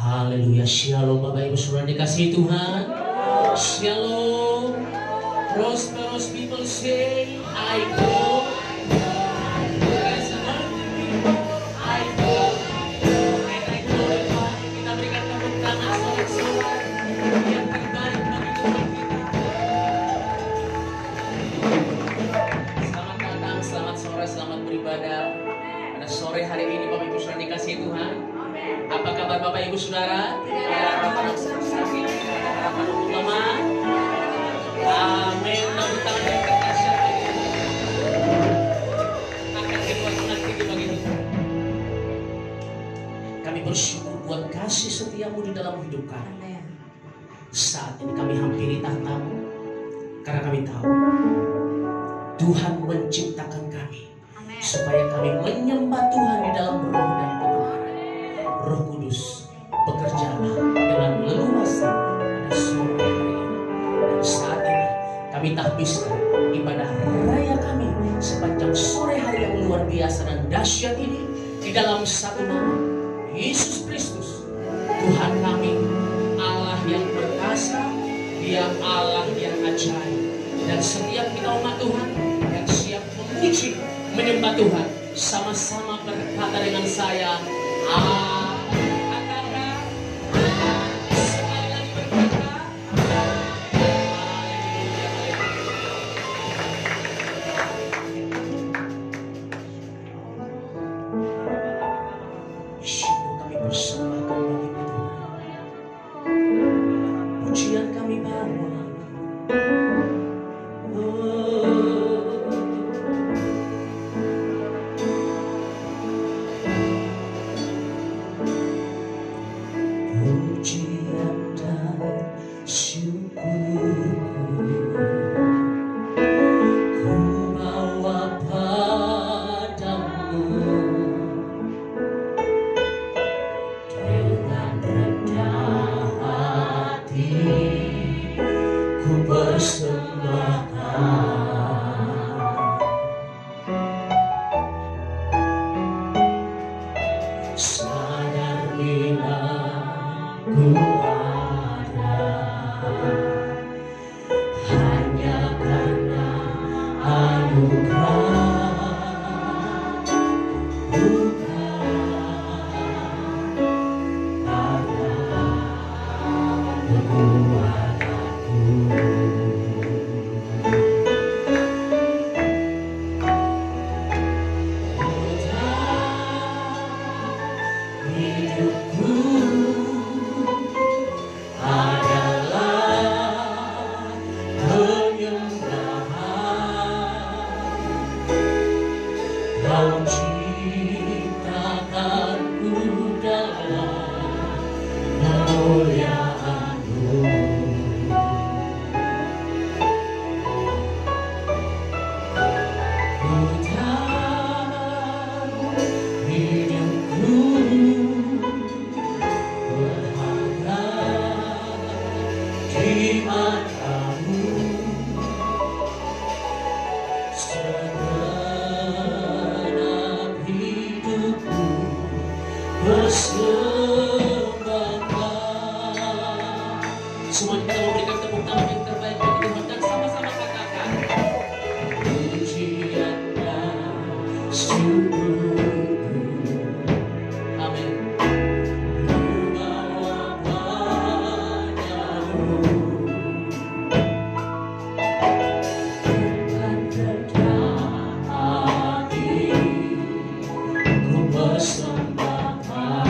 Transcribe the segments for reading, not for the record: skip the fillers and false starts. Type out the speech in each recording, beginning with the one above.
Haleluya, shalom Bapak Ibu Saudara dikasihi Tuhan. Shalom. Prosperous people say, I go. There's anointing people, I go. And I glorify. Kita berikan tepuk tangan sorak-sorai yang terbaik bagi Tuhan kita. Selamat datang, selamat sore, selamat beribadah. Pada sore hari ini Bapak Ibu Saudara dikasihi Tuhan. Apa kabar Bapak Ibu Saudara? Ada harapan untuk sakit, ada harapan untuk lemah. Amin. Tepuk tangan yang terkasih akan kedua tangan tinggi bagi Tuhan. Kami bersyukur buat kasih setiamu di dalam hidup kami. Saat ini kami hampiri tahtamu karena kami tahu Tuhan menciptakan kami supaya kami menyembah Tuhan di dalam roh dan kebenaran. Roh Kudus bekerjalah dengan leluasa pada sore hari ini. Dan saat ini kami tahbiskan ibadah raya kami sepanjang sore hari yang luar biasa dan dahsyat ini di dalam satu nama, Yesus Kristus, Tuhan kami, Allah yang perkasa, Dia Allah yang ajaib. Dan setiap kita umat Tuhan yang siap memuji, menyembah Tuhan, sama-sama berkata dengan saya, semua kita memberikan tepuk tangan yang terbaik bagi Tuhan dan sama-sama katakan, pujian dan syukur. Amin. Ku bawa padamu dengan rendah hati, ku persembahkan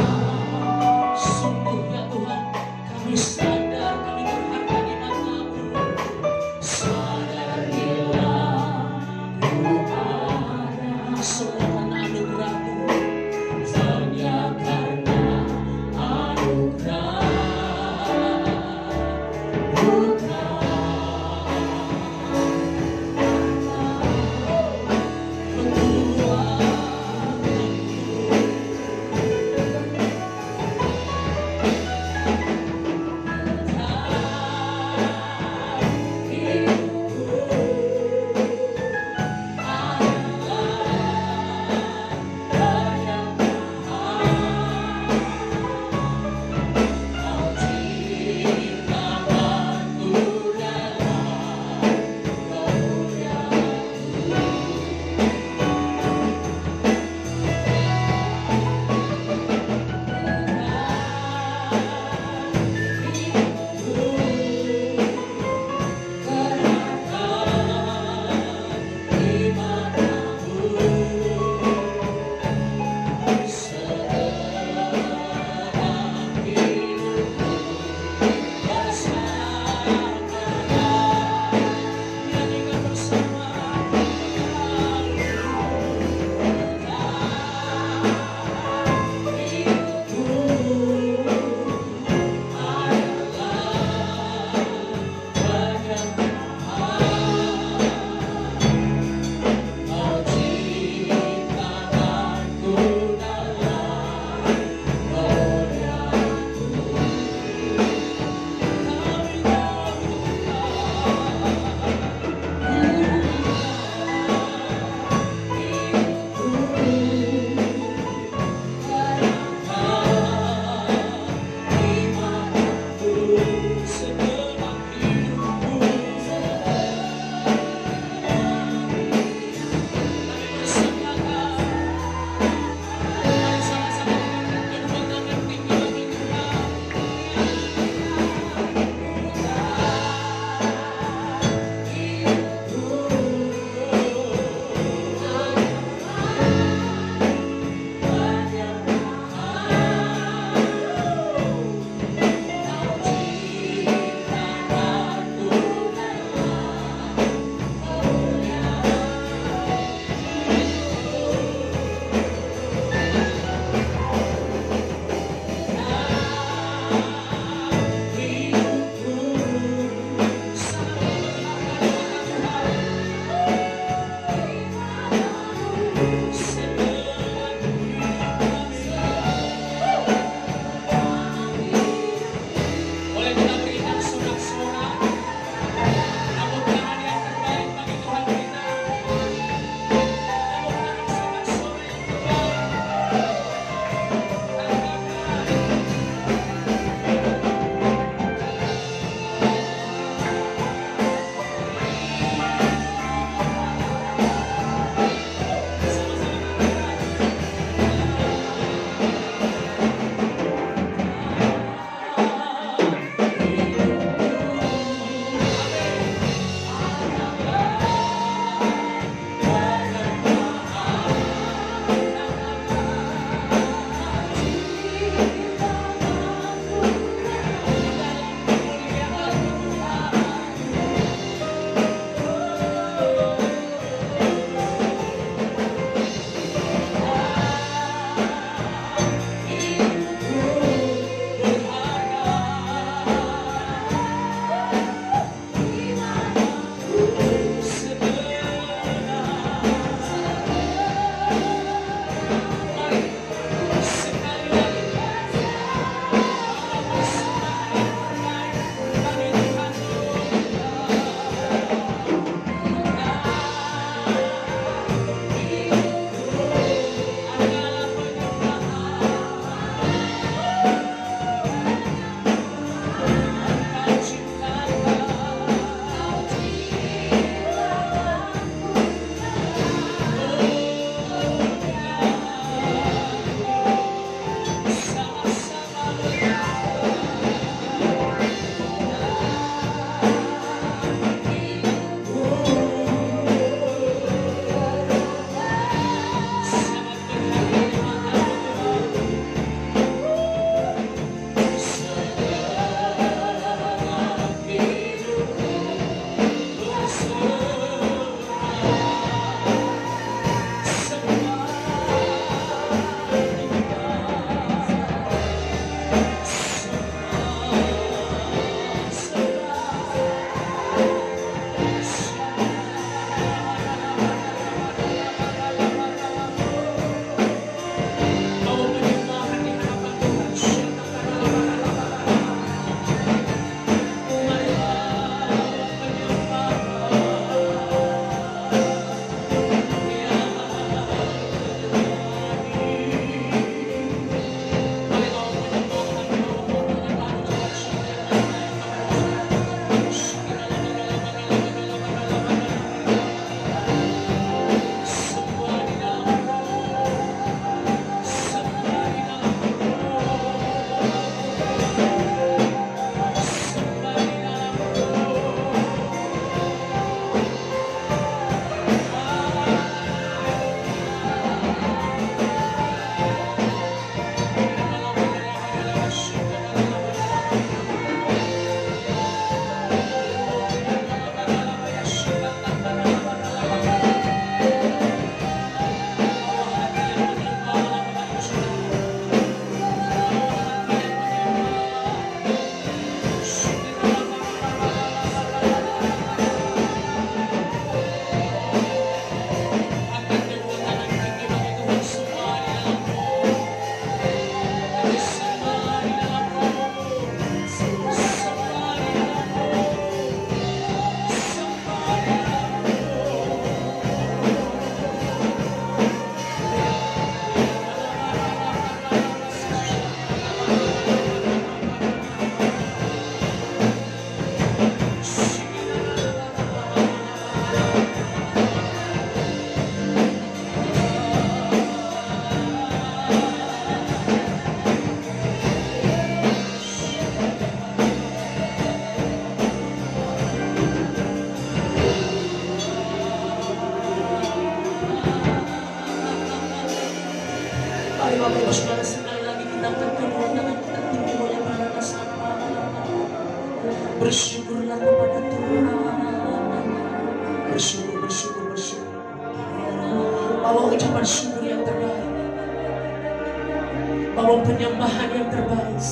Bersyukurlah kepada Tuhan. Bersyukur, bersyukur, bersyukur. Bawa ucapan syukur yang terbaik. Bawa penyembahan yang terbaik.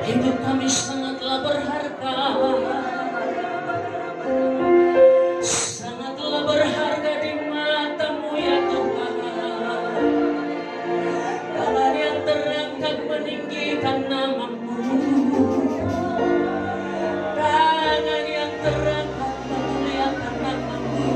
Hidup kami sangatlah berharga. Sangatlah berharga di mata-Mu ya Tuhan. Tangan yang terangkat meninggikan nama-Mu. Tangan yang terangkat memuliakan nama-Mu.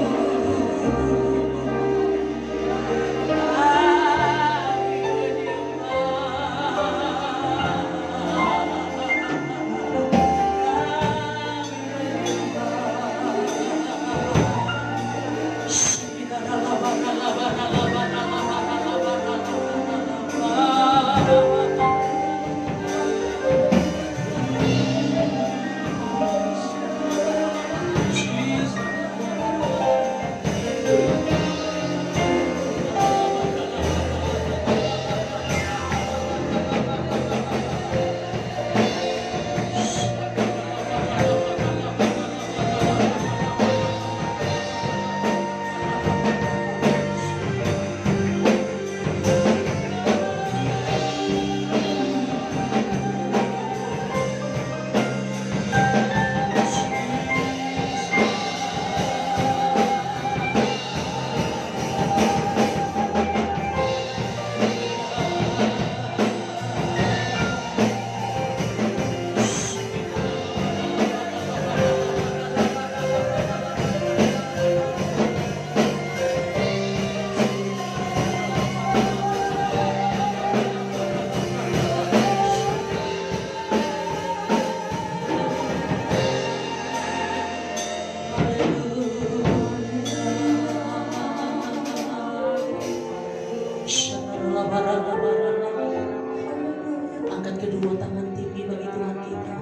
Angkat kedua tangan tinggi bagi Tuhan kita.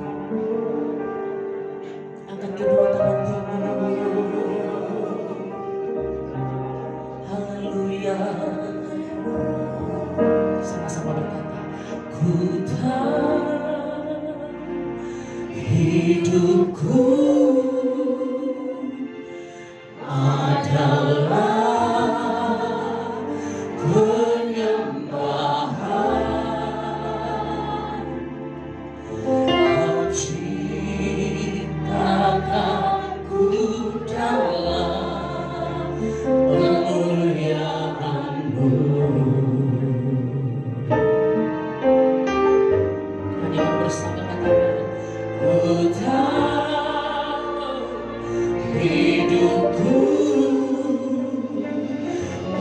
Angkat kedua tangan tinggi. Haleluya. Sama-sama berkata, ku tahu hidupku adalah hidupku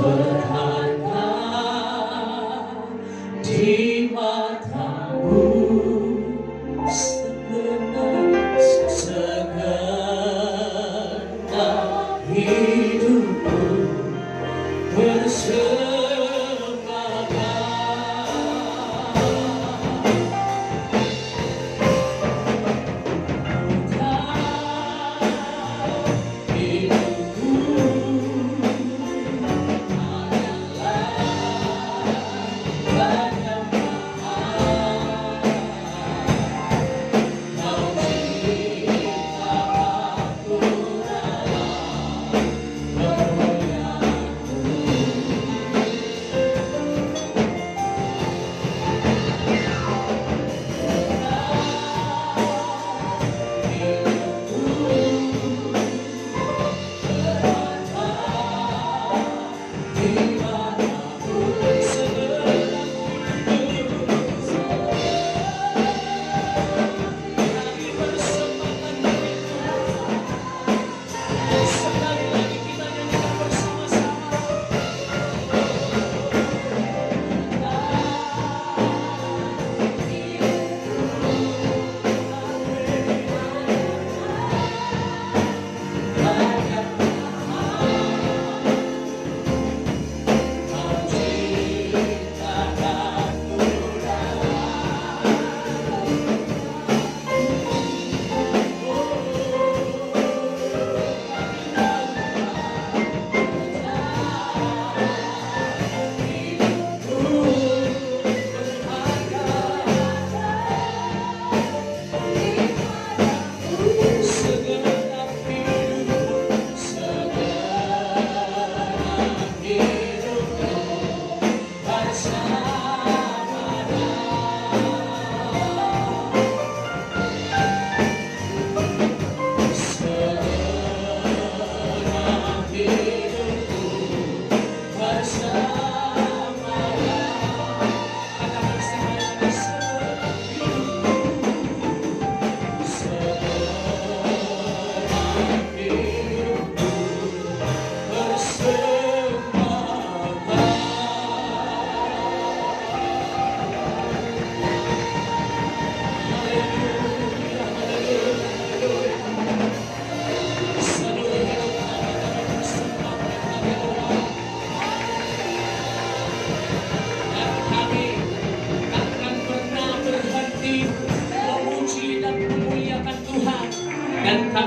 berharga di mata-Mu, segenap hidupku bersembahkan.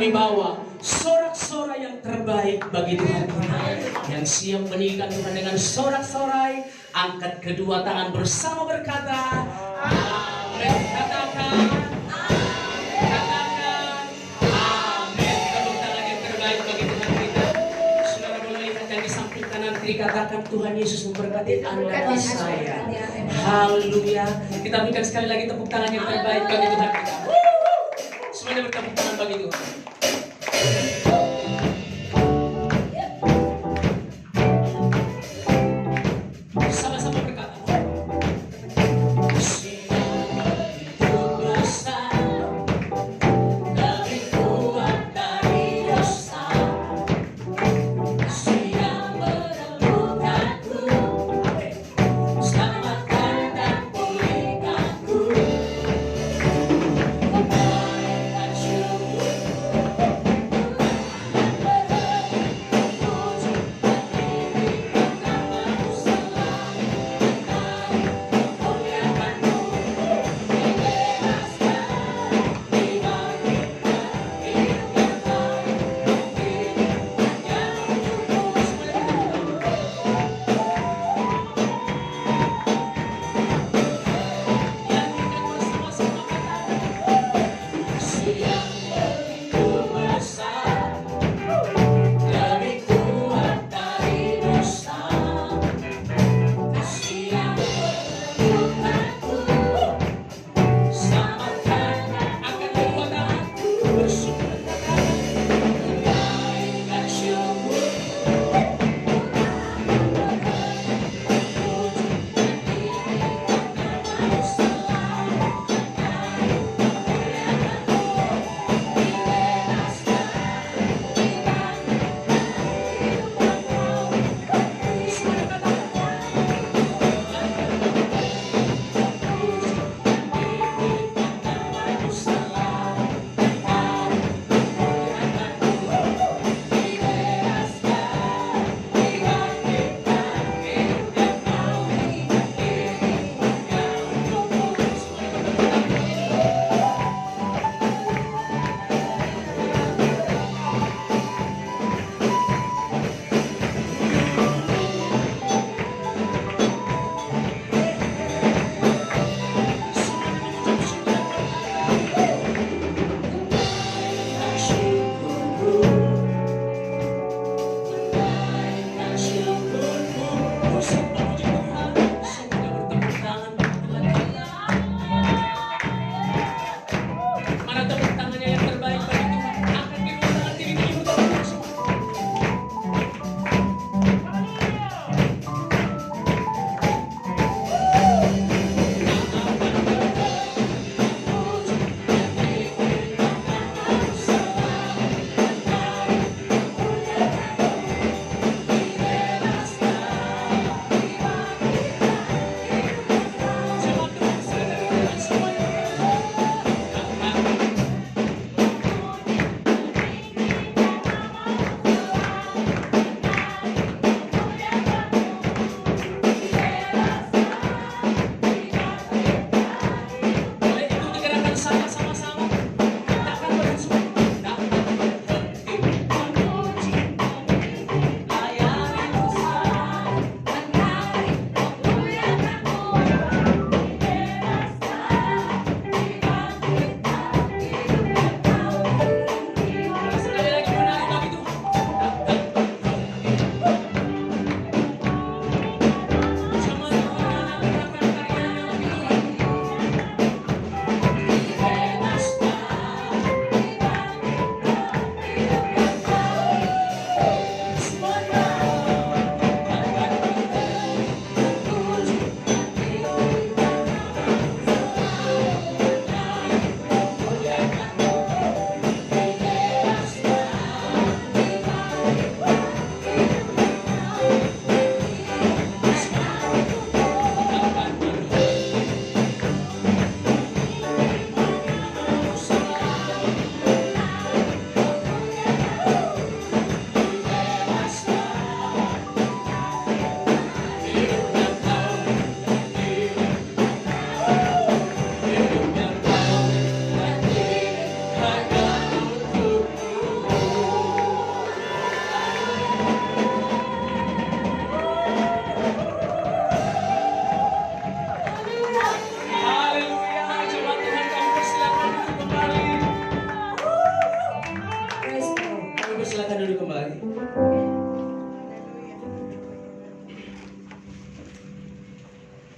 kami bawa sorak-sorai yang terbaik bagi Tuhan kita. Yang siap meninggikan Tuhan dengan sorak-sorai, angkat kedua tangan bersama berkata, amin. Katakan, katakan, amin. Tepuk tangan yang terbaik bagi Tuhan kita. Saudara boleh lihat yang di samping kanan kiri, katakan, Tuhan Yesus memberkati Anda dan saya. Haleluya. Kita berikan sekali lagi tepuk tangan yang terbaik bagi Tuhan kita. Semuanya bertepuk tangan bagi Tuhan. Sama-sama berkata, siapa itu besar, lebih kuat dari dosa, siap menemukanku, selamatkan dan pulihkanku. Naikkan syukur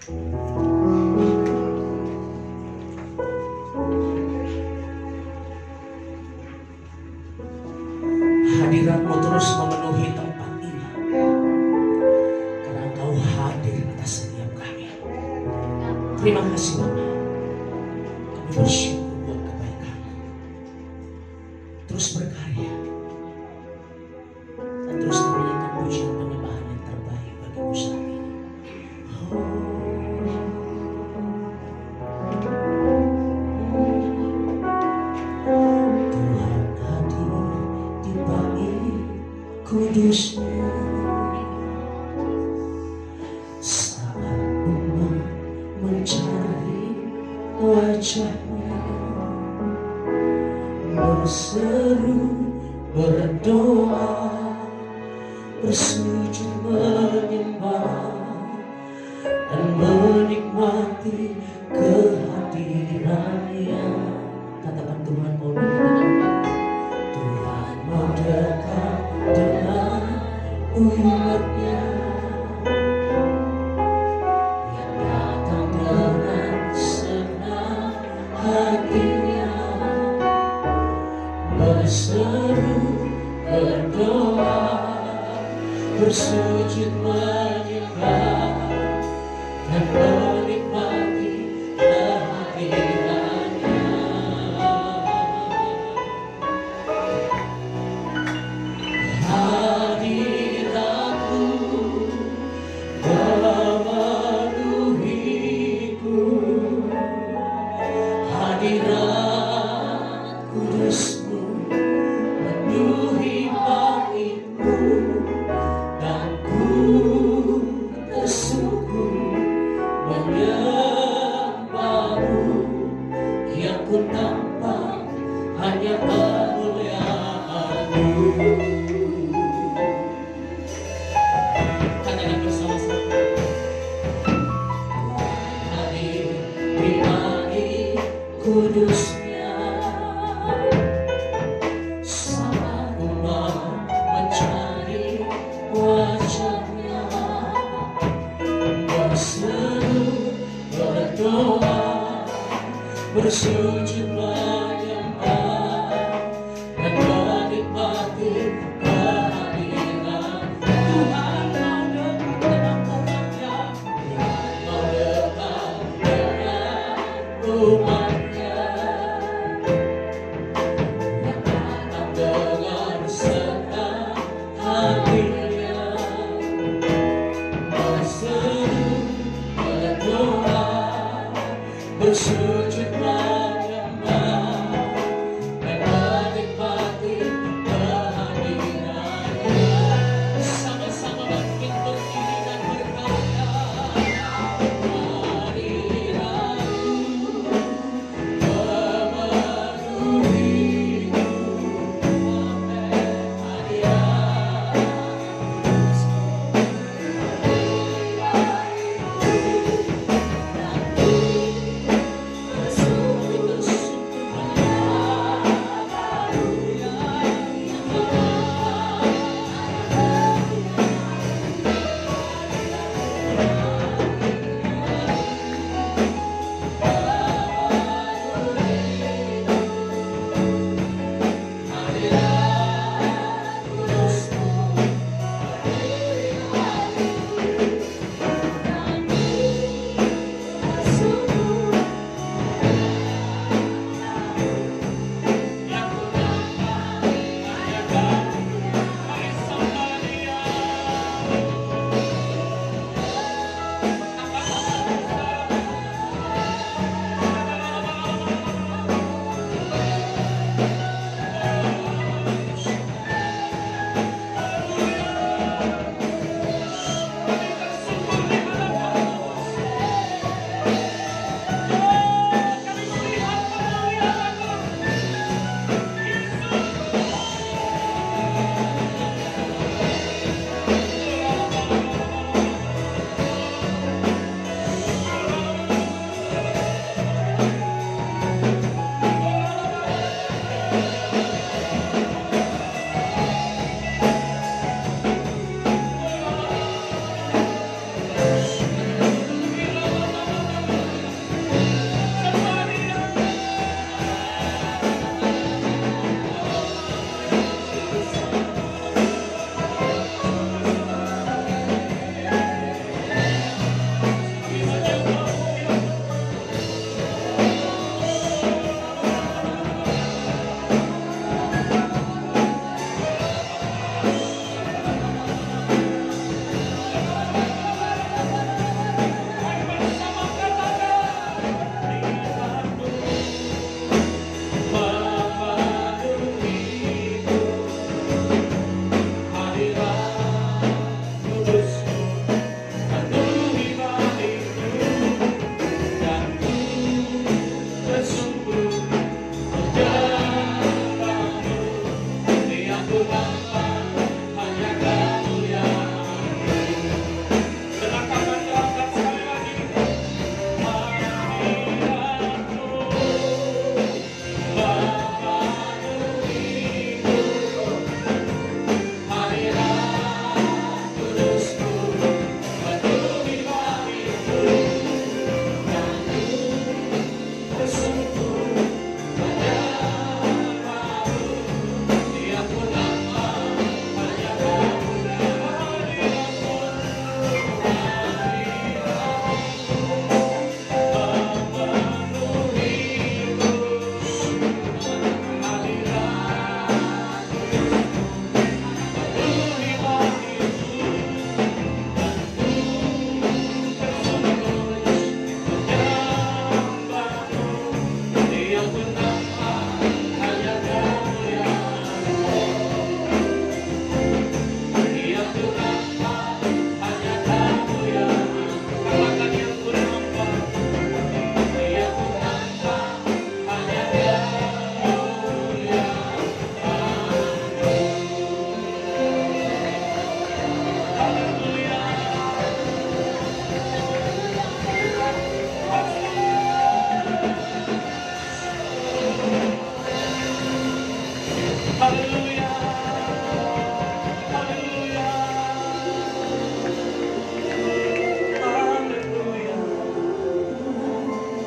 Hadirat-Mu terus memenuhi tempat ini, karena Engkau hadir atas setiap kami. Terima kasih Bapa. Kami bersyukur buat kebaikan-Mu. Terus berkarya dan terus menyanyikan pujian penyembahan yang terbaik bagi-Mu saat ini. Tuhan hadir di bait kudusnya saat umat mencari wajah-Nya, berseru, berdoa, bersujud menyembah dan menikmati kehadiran-Nya. Katakan Tuhan mau dekat, Tuhan mau dekat dengan umat-Nya yang datang dengan senang hatinya, berseru, berdoa, bersujud menyembah dan menikmati kehadiran-Nya. Hadirat-Mu memenuhiku, hadirat kudus-Mu memenuhi bait-Mu, dan ku tersungkur menyembah-Mu, yang ku nampak hanya kemuliaan-Mu. Katakan bersama-sama, hadir di bait kudusnya saat umat mencari wajah-Nya, berseru, berdoa, bersujud menyembah dan menikmati kehadiran Tuhan. Mau dekat dengan umat-Nya, Tuhan mau dekat dengan umat-Nya yang datang dengan senang hatinya, berseru, berdoa, bersujud menyembah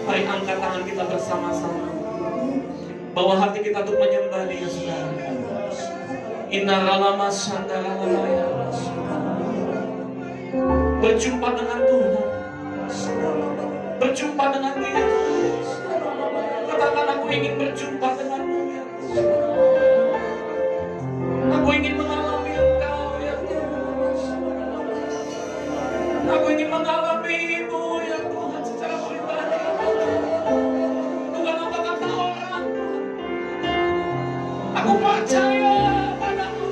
Mari angkat tangan kita bersama-sama. Bawa hati kita untuk menyembah Dia, saudara. Inna ralama sandara lalaya. Berjumpa dengan Tuhan. Berjumpa dengan Dia. Katakan, aku ingin berjumpa denganmu, ya Tuhan. Aku ingin mengalami Engkau, ya Tuhan. Aku ingin mengalami-Mu, ya Tuhan, secara pribadi. Bukan apa kata orang. Aku percaya padamu.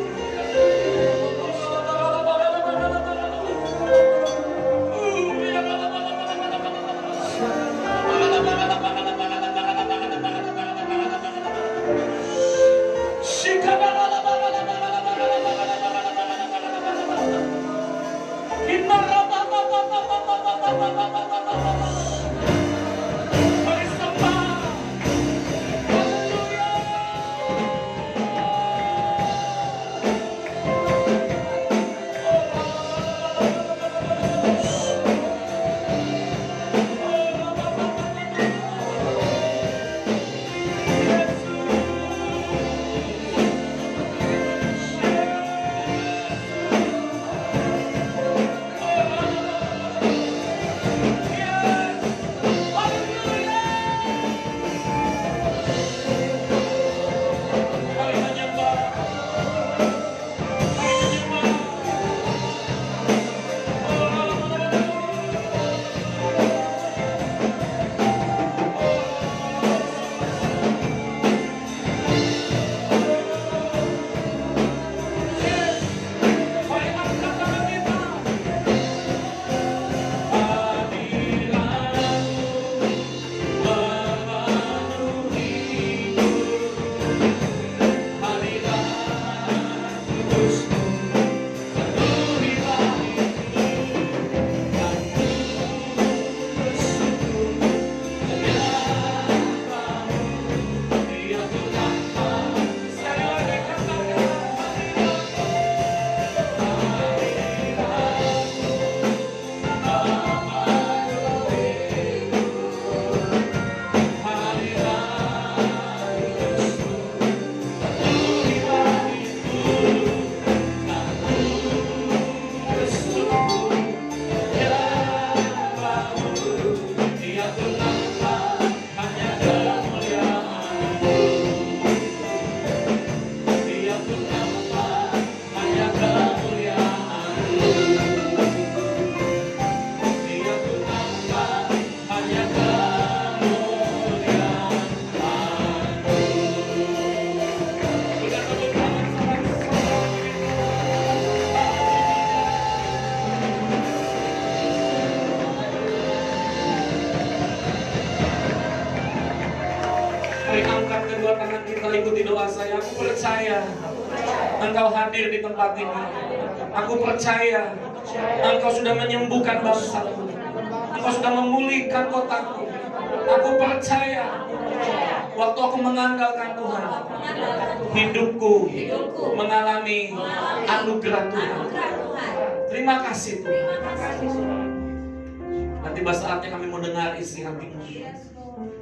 Ikuti doa saya. Aku percaya Engkau hadir di tempat ini. Aku percaya Engkau sudah menyembuhkan bangsaku. Engkau sudah memulihkan kotaku. Aku percaya waktu aku mengandalkan Tuhan, hidupku mengalami anugerah Tuhan. Terima kasih Tuhan. Dan tiba saatnya kami mendengar isi hati-Mu.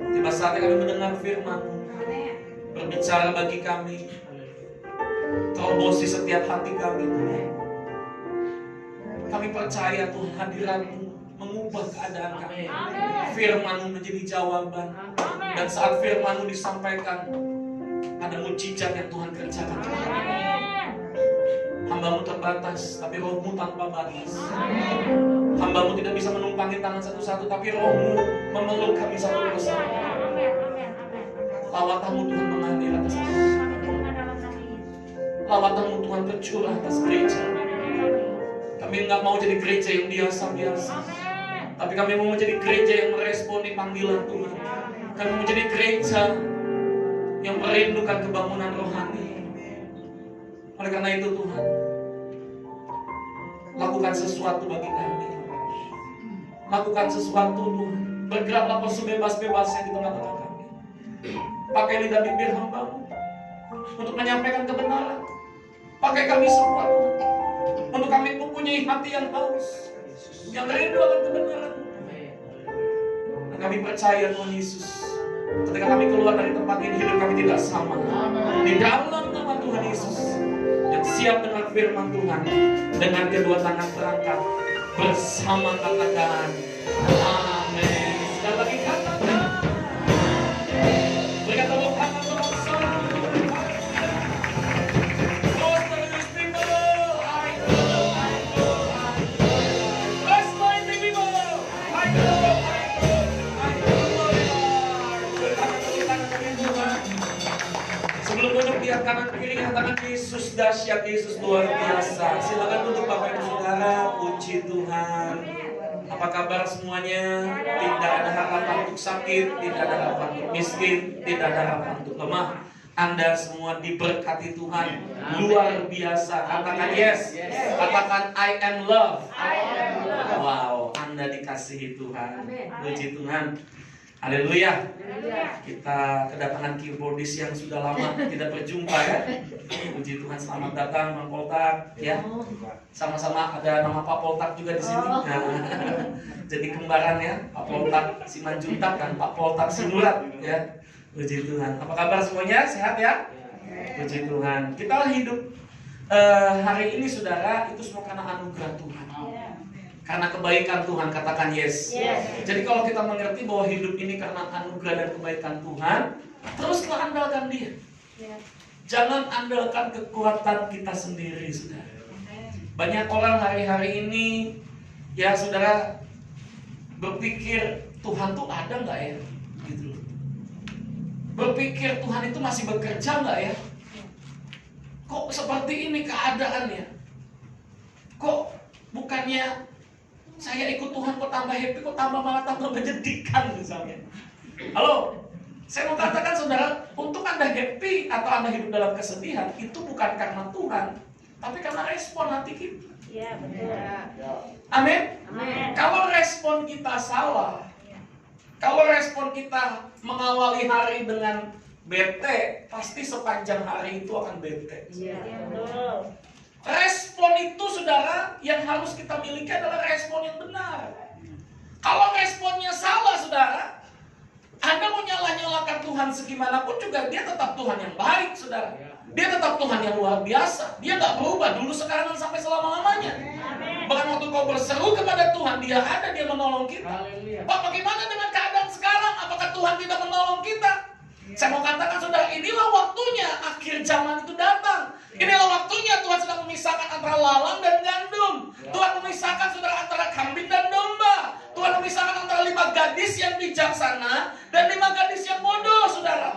Tiba saatnya kami mendengar firman-Mu berbicara bagi kami, terobosi setiap hati kami. Kami percaya Tuhan, hadirat-Mu mengubah keadaan kami. Firman-Mu menjadi jawaban. Dan saat firman-Mu disampaikan, ada mujizat yang Tuhan kerjakan. Hamba-Mu terbatas, tapi Roh-Mu tanpa batas. Hamba-Mu tidak bisa menumpangi tangan satu-satu, tapi Roh-Mu memeluk kami satu persatu. Lawatan-Mu Tuhan mengalir atas kami. Lawatan-Mu Tuhan tercurah atas gereja. Kami nggak mau jadi gereja yang biasa-biasa, tapi kami mau menjadi gereja yang meresponi panggilan Tuhan. Kami mau menjadi gereja yang merindukan kebangunan rohani. Oleh karena itu Tuhan, lakukan sesuatu bagi kami. Lakukan sesuatu Tuhan. Bergeraklah sebebas-bebasnya di tengah-tengah kami. Pakai lidah bibir hamba-Mu untuk menyampaikan kebenaran. Pakai kami semua Tuhan, untuk kami mempunyai hati yang haus, yang rindu akan kebenaran. Dan Kami percaya Tuhan Yesus, ketika kami keluar dari tempat ini, hidup kami tidak sama. Di dalam nama Tuhan Yesus, dan siap dengan firman Tuhan, dengan kedua tangan terangkat, bersama katakan amin. Sekali lagi katakan, berikan tepuk tangan untuk bersama. Those serious people, I know. Let's find the people, I know. Sebelum duduk, lihat kanan kiri, katakan Yesus dahsyat, Yesus luar biasa. Silakan duduk Bapak Ibu Saudara, puji Tuhan. Apa kabar semuanya? Tidak ada harapan untuk sakit, tidak ada harapan untuk miskin, tidak ada harapan untuk lemah. Anda semua diberkati Tuhan luar biasa. Katakan yes, katakan I am love. Wow, Anda dikasihi Tuhan. Puji Tuhan. Haleluya. Kita kedatangan keyboardis yang sudah lama tidak berjumpa ya. Puji Tuhan, selamat datang Bang Poltak ya. Sama-sama ada nama Pak Poltak juga di sini. Nah, jadi kembaran ya, Pak Poltak Simanjuntak dan Pak Poltak Sinurat ya. Puji Tuhan. Apa kabar semuanya? Sehat ya? Puji Tuhan. Kita hidup hari ini saudara itu semua karena anugerah Tuhan. Karena kebaikan Tuhan, katakan yes. Jadi kalau kita mengerti bahwa hidup ini karena anugerah dan kebaikan Tuhan, teruslah andalkan Dia. Jangan andalkan kekuatan kita sendiri, saudara. Banyak orang hari-hari ini, ya saudara, berpikir Tuhan tuh ada nggak ya? Gitu. Berpikir Tuhan itu masih bekerja nggak ya? Kok seperti ini keadaannya? Kok bukannya saya ikut Tuhan kok tambah happy, kok malah tambah menyedihkan misalnya. Halo, saya mau katakan saudara, untuk Anda happy atau Anda hidup dalam kesedihan, itu bukan karena Tuhan, tapi karena respon hati kita. Iya, betul. Amin? Kalau respon kita salah, kalau respon kita mengawali hari dengan bete, pasti sepanjang hari itu akan bete. Iya, betul. Respon itu saudara yang harus kita miliki adalah respon yang benar. Kalau responnya salah saudara, Anda mau nyala-nyalakan Tuhan segimanapun juga dia tetap Tuhan yang baik saudara. Dia tetap Tuhan yang luar biasa. Dia nggak berubah dulu, sekarang, dan sampai selama-lamanya. Bahkan waktu kau berseru kepada Tuhan, Dia ada, Dia menolong kita. Pak, bagaimana dengan keadaan sekarang? Apakah Tuhan tidak menolong kita? Saya mau katakan saudara, inilah waktunya akhir zaman itu datang. Inilah waktunya Tuhan sedang memisahkan antara lalang dan gandum. Tuhan memisahkan saudara antara kambing dan domba. Tuhan memisahkan antara 5 gadis yang bijaksana dan 5 gadis yang bodoh, saudara.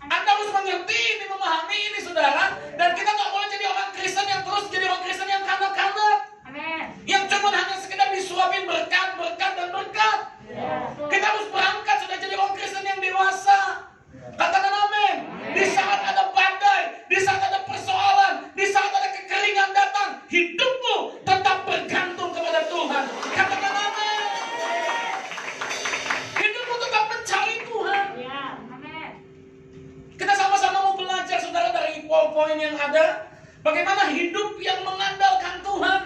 Anda harus mengerti ini, memahami ini, saudara. Dan kita nggak boleh jadi orang Kristen yang terus jadi orang Kristen yang kanak-kanak. Yang cuma hanya sekedar disuapin berkat, dan berkat. Kita harus berangkat sudah jadi orang Kristen yang dewasa. Katakan amin. Di saat ada badai, di saat ada persoalan, di saat ada kekeringan datang, hidupmu tetap bergantung kepada Tuhan. Katakan amin. Hidupmu tetap mencari Tuhan. Kita sama-sama mau belajar saudara dari poin-poin yang ada, bagaimana hidup yang mengandalkan Tuhan.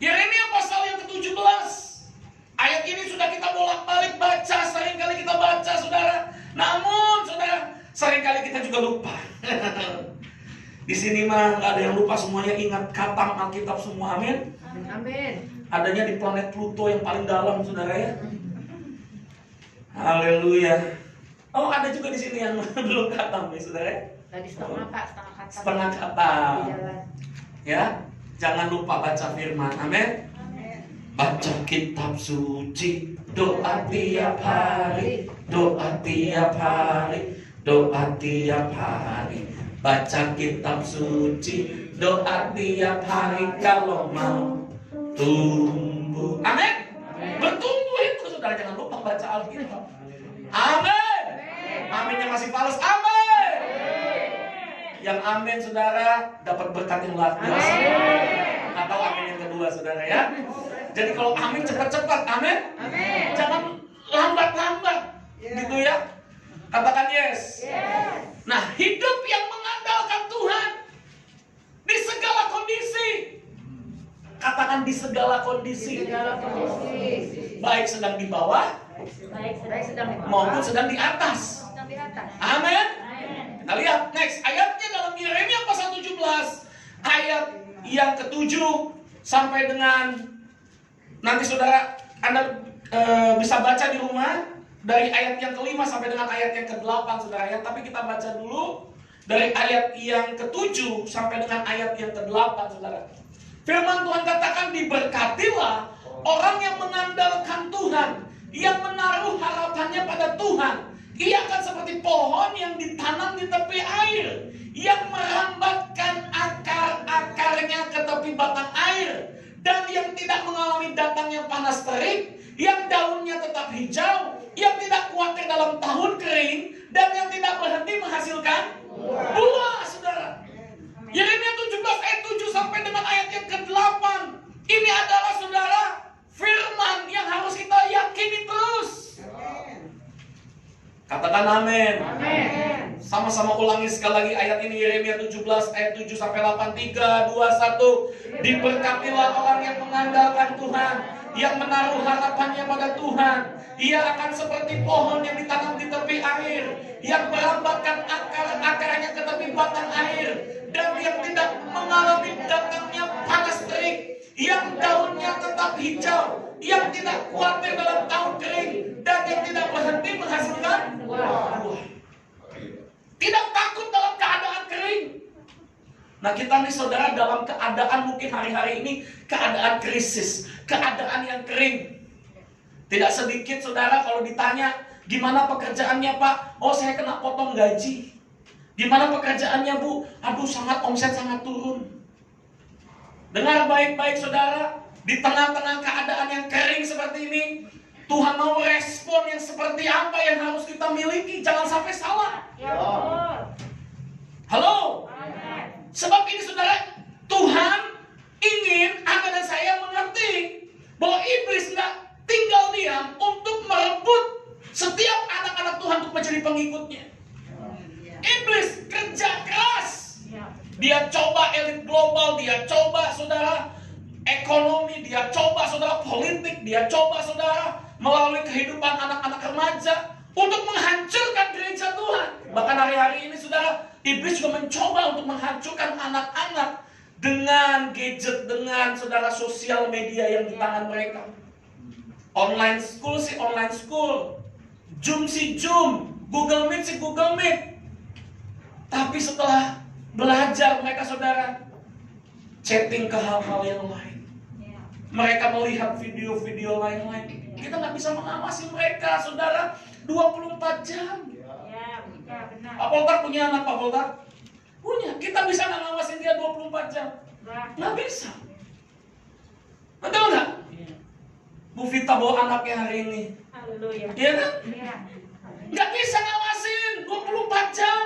Yeremia pasal yang ke-17. Ayat ini sudah kita bolak-balik baca, seringkali kita baca saudara. Namun saudara, seringkali kita juga lupa. Di sini mah nggak ada yang lupa, semuanya ingat khatam Alkitab semua, amin. Adanya di planet Pluto yang paling dalam saudara ya. Haleluya. Oh, ada juga di sini yang belum khatam ya saudara. Lagi setengah Pak, setengah khatam. Setengah khatam. Di jalan. Ya, jangan lupa baca firman, amin. Baca kitab suci, doa tiap hari, doa tiap hari, doa tiap hari. Baca kitab suci, doa tiap hari kalau mau tumbuh. Amin. Bertumbuh itu saudara, jangan lupa baca Alkitab. Amin. Aminnya masih fals. Amin. Yang amin saudara dapat berkat yang luar biasa. Atau amin yang kedua saudara ya. Jadi kalau amin cepat-cepat, amin. Jangan lambat-lambat, gitu ya. Katakan yes. Nah, hidup yang mengandalkan Tuhan di segala kondisi. Katakan di segala kondisi. baik sedang di bawah Baik sedang di bawah maupun sedang di atas. sedang di atas. Amin. Amin. Kita lihat next ayatnya dalam Yeremia pasal 17 ayat yang ke-7 sampai dengan, nanti saudara Anda bisa baca di rumah dari ayat yang ke-5 sampai dengan ayat yang ke-8 saudara ya. Tapi kita baca dulu dari ayat yang ke-7 sampai dengan ayat yang ke-8 saudara. Firman Tuhan katakan, diberkatilah orang yang mengandalkan Tuhan, yang menaruh harapannya pada Tuhan. Ia akan seperti pohon yang ditanam di tepi air, yang merambatkan akar-akarnya ke tepi batang air, dan yang tidak mengalami datangnya panas terik, yang daunnya tetap hijau, yang tidak khawatir dalam tahun kering, dan yang tidak berhenti menghasilkan buah, saudara. Yeremia 17 ayat 7 sampai dengan ayat yang ke-8. Ini adalah saudara firman yang harus kita yakini terus. Katakan amin. Amin. Sama-sama ulangi sekali lagi ayat ini, Yeremia 17 ayat 7 sampai 8. 3, 2, 1. Diberkatilah orang yang mengandalkan Tuhan, yang menaruh harapannya pada Tuhan. Ia akan seperti pohon yang ditanam di tepi air, yang merambatkan akar-akarnya ke tepi batang air, dan yang tidak mengalami datangnya panas terik, yang daunnya tetap hijau, yang tidak khawatir dalam tahun kering, dan yang tidak berhenti menghasilkan buah. Tidak takut dalam keadaan kering. Nah, kita nih saudara dalam keadaan mungkin hari-hari ini keadaan krisis, keadaan yang kering. Tidak sedikit saudara kalau ditanya, gimana pekerjaannya Pak? Oh, saya kena potong gaji. Gimana pekerjaannya Bu? Aduh, omset sangat turun. Dengar baik-baik saudara, di tengah-tengah keadaan yang kering seperti ini, Tuhan mau respon yang seperti apa yang harus kita miliki. Jangan sampai salah. Ya, betul. Halo? Amin. Sebab ini saudara, Tuhan ingin Anda dan saya mengerti bahwa iblis nggak tinggal diam untuk merebut setiap anak-anak Tuhan untuk menjadi pengikutnya. Iblis kerja keras. Ya. Dia coba elit global, dia coba saudara ekonomi, dia coba saudara politik, dia coba saudara melalui kehidupan anak-anak remaja untuk menghancurkan gereja Tuhan. Bahkan hari-hari ini saudara, iblis juga mencoba untuk menghancurkan anak-anak dengan gadget, dengan saudara sosial media yang di tangan mereka. Online school sih online school, Zoom sih Zoom, Google Meet sih Google Meet. Tapi setelah belajar mereka saudara chatting ke hal-hal yang lain. Ya. Mereka melihat video-video lain-lain. Kita nggak bisa mengawasi mereka saudara 24 jam. Ya, benar. Pak Poltar punya anak, Pak Poltar? Punya. Kita bisa nggak ngawasin dia 24 jam? Nggak bisa. Betul nggak? Bu Vita bawa anaknya hari ini. Haleluya. Iya kan? Ya. Nggak bisa ngawasin 24 jam.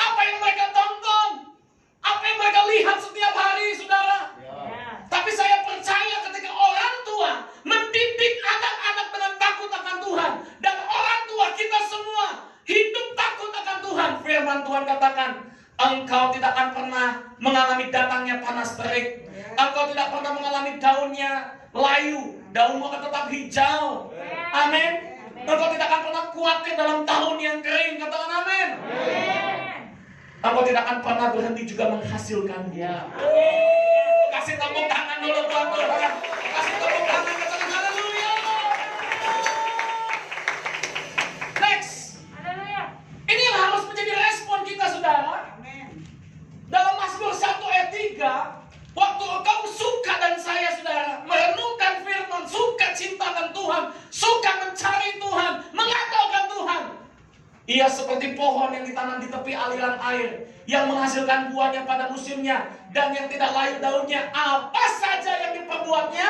Apa yang mereka tonton, apa yang mereka lihat setiap hari, saudara. Ya. Tapi saya percaya ketika orang tua mendidik anak-anak dengan takut akan Tuhan, dan orang tua kita semua hidup takut akan Tuhan, firman Tuhan katakan, engkau tidak akan pernah mengalami datangnya panas terik. Engkau tidak pernah mengalami daunnya layu, daunmu akan tetap hijau. Amin. Engkau tidak akan pernah khawatir dalam tahun yang kering. Katakan amin. Engkau tidak akan pernah berhenti juga menghasilkan buah. Kasih tepuk tangan dulu buat Tuhan. Kasih tepuk tangan, katakan haleluya. Next. Haleluya. Ini yang harus menjadi respon kita saudara. Dalam Mazmur 1 ayat 3, waktu engkau suka dan saya saudara merenungkan firman, suka cintakan Tuhan, suka mencari Tuhan, mengandalkan Tuhan. Ia seperti pohon yang ditanam di tepi aliran air, yang menghasilkan buahnya pada musimnya, dan yang tidak layu daunnya. Apa saja yang diperbuatnya?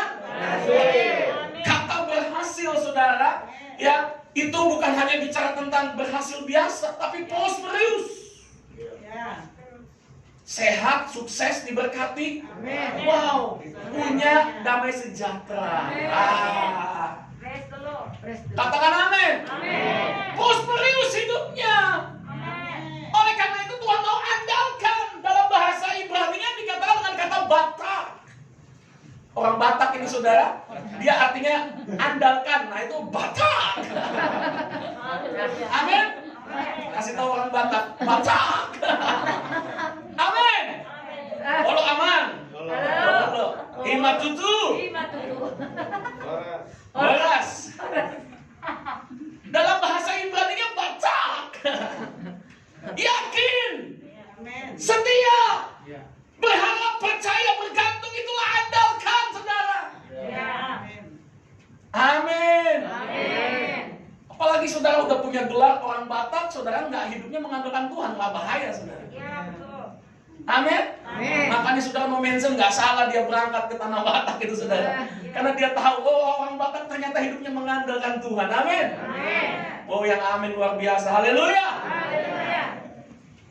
Kata berhasil saudara, ya itu bukan hanya bicara tentang berhasil biasa, tapi prosperous. Sehat, sukses, diberkati. Wow, punya damai sejahtera. Praise the Lord. Katakan amin. Amin. Prosperous hidupnya. Amin. Oleh karena itu Tuhan mau andalkan. Dalam bahasa Ibrani dikatakan dengan kata Batak. Orang Batak ini saudara Dia artinya andalkan. Nah itu Batak. Amin. Kasih tahu orang Batak, Batak. Amin. Kalau aman. Halo. Imatutu. Beras. Dalam bahasa Ibrani-nya Batak. Yakin. Setia. Berharap, percaya, bergantung, itulah andalkan, saudara. Amin. Apalagi saudara udah punya gelar orang Batak, saudara nggak hidupnya mengandalkan Tuhan, nggak bahaya, saudara. Amin. Makanya saudara mau mention nggak salah dia berangkat ke tanah Batak itu, saudara. Karena dia tahu, oh orang Batak ternyata hidupnya mengandalkan Tuhan. Amin. Oh yang amin luar biasa. Haleluya.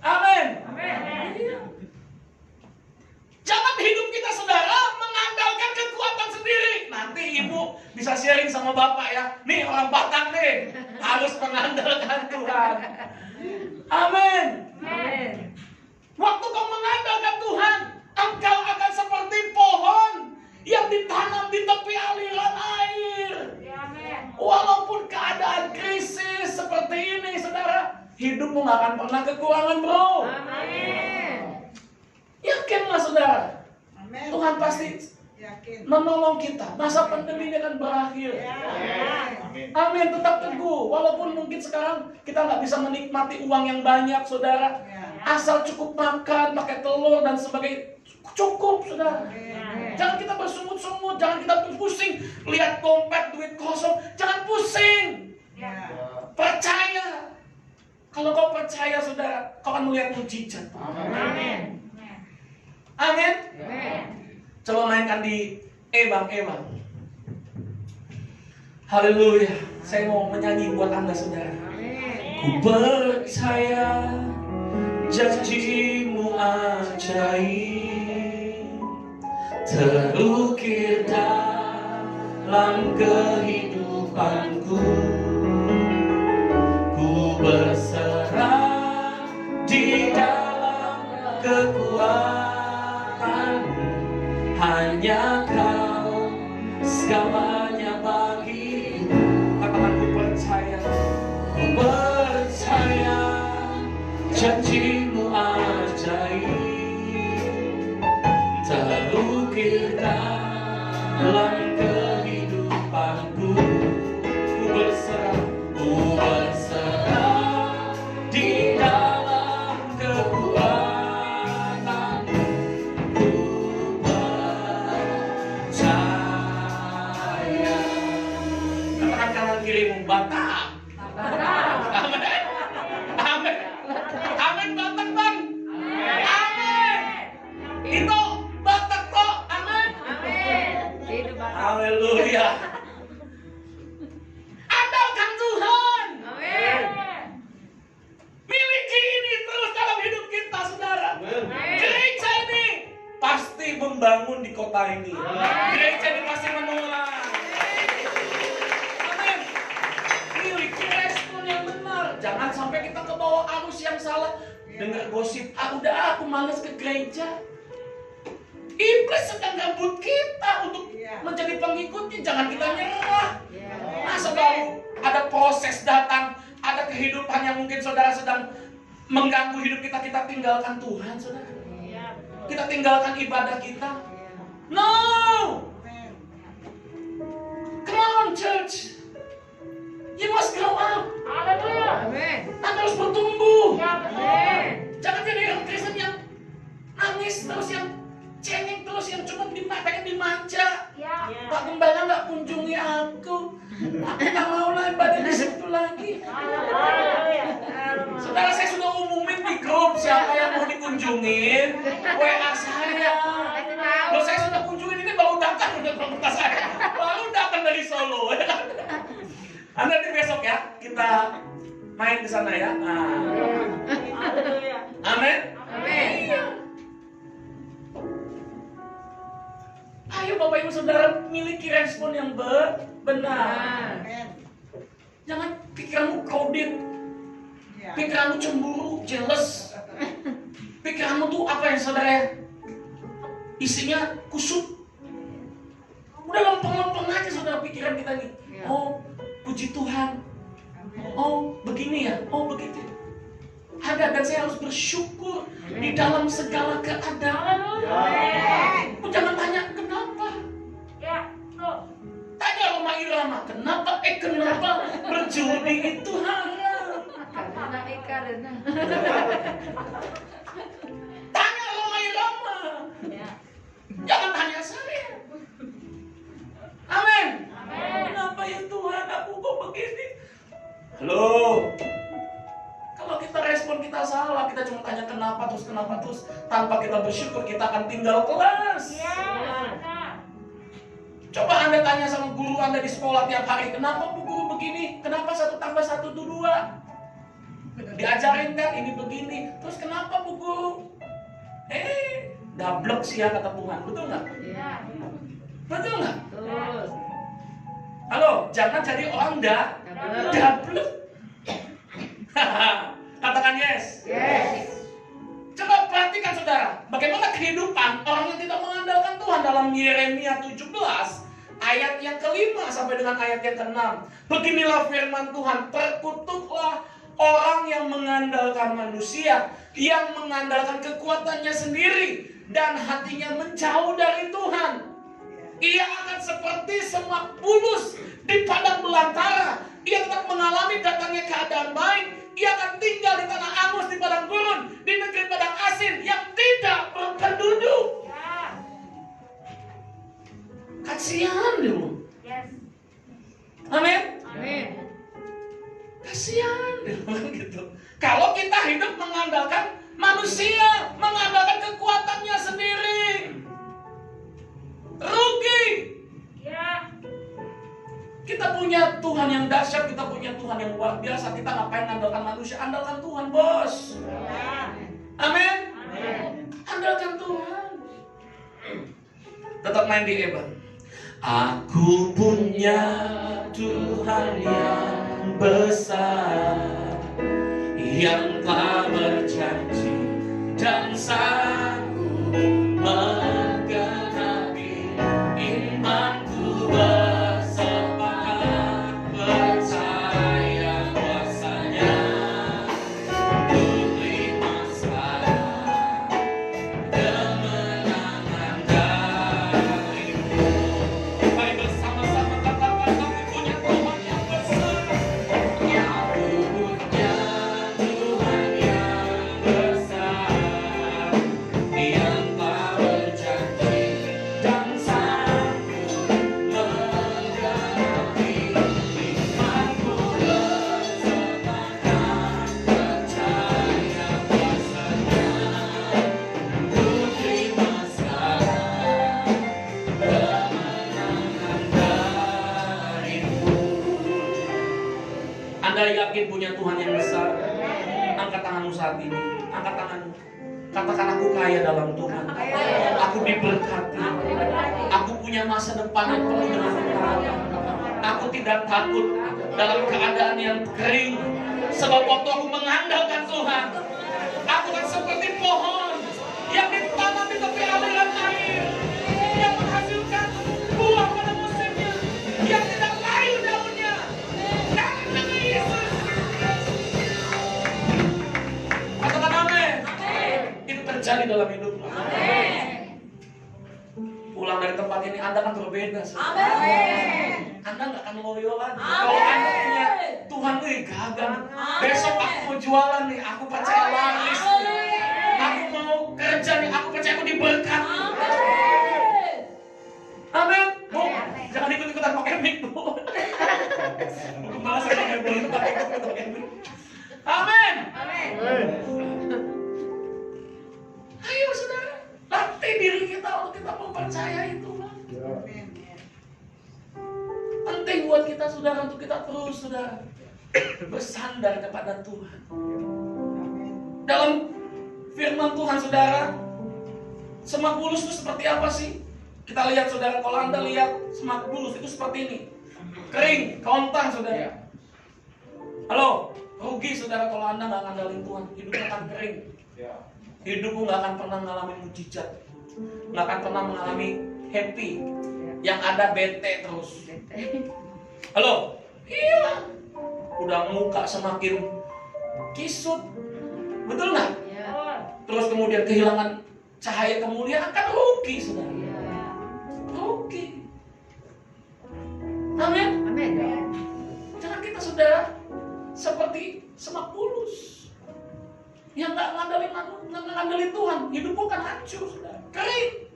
Amin. Jangan hidup kita, saudara, mengandalkan kekuatan sendiri. Nanti ibu bisa sharing sama bapak ya. Nih orang Batak nih, harus mengandalkan Tuhan. Amin. Waktu kau mengandalkan Tuhan, engkau akan seperti pohon yang ditanam di tepi aliran air. Walaupun keadaan krisis seperti ini, saudara, hidupmu gak akan pernah kekurangan, bro. Yakinlah, saudara. Tuhan pasti menolong kita. Masa pandemi ini akan berakhir. Amin. Tetap teguh. Walaupun mungkin sekarang kita nggak bisa menikmati uang yang banyak, saudara. Asal cukup makan, pakai telur dan sebagainya, cukup, saudara. Jangan kita bersungut-sungut, jangan kita pusing lihat dompet, duit kosong. Jangan pusing. Percaya. Kalau kau percaya, saudara, kau akan melihat mujizat. Amin. Coba mainkan di Bang. Haleluya. Saya mau menyanyi buat Anda, saudara. Ku percaya janjimu ajaib, terukir dalam kehidupanku. Ku berserah di dalam kekuatan. Hanya kau segalanya bagiku. Katakan ku percaya janjimu ajaib, terukir dalam kehidupanku. Ku berserah di dalam kekuatan. Kanan kirimu Batak. Amin. Batak, Bang. Amin. Itu Batak kok. Amin. Haleluya. Andalkan Tuhan. Miliki ini terus dalam hidup kita, saudara. Gereja ini pasti membangun di kota ini. Gereja ini pasti menolong. Jangan sampai kita ke bawah arus yang salah. Dengar gosip, udah aku males ke gereja. Iblis sedang gabut kita untuk menjadi pengikutnya. Jangan kita nyerah. Masa baru ada proses datang, ada kehidupan yang mungkin saudara sedang mengganggu hidup kita, kita tinggalkan Tuhan, saudara. Kita tinggalkan ibadah kita. No. Come on, church. You must grow up. Anda harus bertumbuh. Jangan jadi orang Kristen yang nangis terus, yang cengeng terus, yang cuma pengen dimanja. Pak Gembala nggak kunjungi aku. Aku nggak mau lah ibadah di situ lagi. Saudara, saya sudah umumin di grup siapa yang mau dikunjungin. WA saya. Loh, saya sudah kunjungin, ini baru datang saya. Baru datang dari Solo. Nanti besok ya kita main ke sana ya. Amin. Ayo Bapak Ibu Saudara, miliki respon yang benar. Jangan pikiranmu crowded, pikiranmu cemburu, jealous. Pikiranmu tuh apa yang saudara isinya kusut. Udah lempeng-lempeng aja saudara pikiran kita nih. Oh, puji Tuhan. Oh, begini ya. Oh, begitu. Ada, dan saya harus bersyukur di dalam segala keadaan. Jangan tanya kenapa. Ya, tuh. Tanya Roma Irama, kenapa berjudi itu haram. Karena Tanya Roma Irama. Jangan tanya saya. Amin. Kenapa ya Tuhan, aku kok begini? Halo. Kalau kita respon kita salah, kita cuma tanya kenapa terus, tanpa kita bersyukur, kita akan tinggal kelas. Coba Anda tanya sama guru Anda di sekolah tiap hari, kenapa Bu Guru begini? Kenapa 1 tambah 1 itu 2? Diajarin kan ini begini, terus kenapa Bu Guru? Gablek sih ya kata Tuhan, betul nggak? Betul nggak? Halo, jangan jadi orang gablek. Katakan yes. Coba perhatikan saudara, bagaimana kehidupan orang yang tidak mengandalkan Tuhan dalam Yeremia 17 ayat yang ke-5 sampai dengan ayat yang ke-6. Beginilah firman Tuhan, terkutuklah orang yang mengandalkan manusia, yang mengandalkan kekuatannya sendiri dan hatinya menjauh dari Tuhan. Ia akan seperti semak bulus di padang belantara. Ia tetap mengalami datangnya keadaan baik. Ia akan tinggal di tanah angus, di padang gurun, di negeri padang asin yang tidak berpenduduk. Kasihan dulu. Amin. Kasihan dulu gitu. Kalau kita hidup mengandalkan manusia, mengandalkan kekuatannya sendiri, rugi. Kita punya Tuhan yang dahsyat, kita punya Tuhan yang luar biasa. Kita ngapain andalkan manusia? Andalkan Tuhan, bos. Amin. Andalkan Tuhan. Tetap main di Eban. Aku punya Tuhan yang besar, yang telah berjanji dan sanggup menggenapi imanku. Anda yakin punya Tuhan yang besar? Angkat tanganmu saat ini. Angkat tanganmu. Katakan, aku kaya dalam Tuhan. Aku diberkati. Aku punya masa depan yang penuh dengan harapan. Aku tidak takut dalam keadaan yang kering. Sebab waktu aku mengandalkan Tuhan, aku kan seperti pohon yang ditanam di tepi aliran air, yang menghasilkan buah pada musimnya, yang tidak layu daunnya. Karena Yesus. Katakan amin. Itu terjadi dalam hidupmu. Pulang dari tempat ini, Anda akan berbeda. Anda nggak akan loyo lagi. Kalau Anda punya Tuhan tuh gagal. Besok aku mau jualan nih, aku percaya laris. Aku mau kerja nih, aku percaya aku diberkati. Amin. Bu, jangan ikut-ikutan pakai mic, Bu. Bukan malah saya pakai mic, pakai mic. Amin. Ayo saudara, latih diri kita untuk kita mempercayai Tuhan. Penting buat kita saudara untuk kita terus saudara bersandar kepada Tuhan. Dalam firman Tuhan saudara, semak bulus itu seperti apa sih? Kita lihat saudara, kalau Anda lihat semak bulus itu seperti ini, kering, keontang saudara. Halo, rugi saudara kalau Anda nggak ngandalin Tuhan, hidupnya akan kering. Hidupmu nggak akan pernah mengalami mujizat, nggak akan pernah mengalami happy. Yang ada bete terus. Halo? Iya. Udah muka semakin kisut. Betul nggak? Iya. Terus kemudian kehilangan cahaya kemuliaan, kan rugi, saudara. Iya. Rugi. Amin. Amin. Jangan kita, saudara, seperti Semak Bulus yang nggak ngandelin Tuhan. Hidup bukan hancur, saudara. Kering.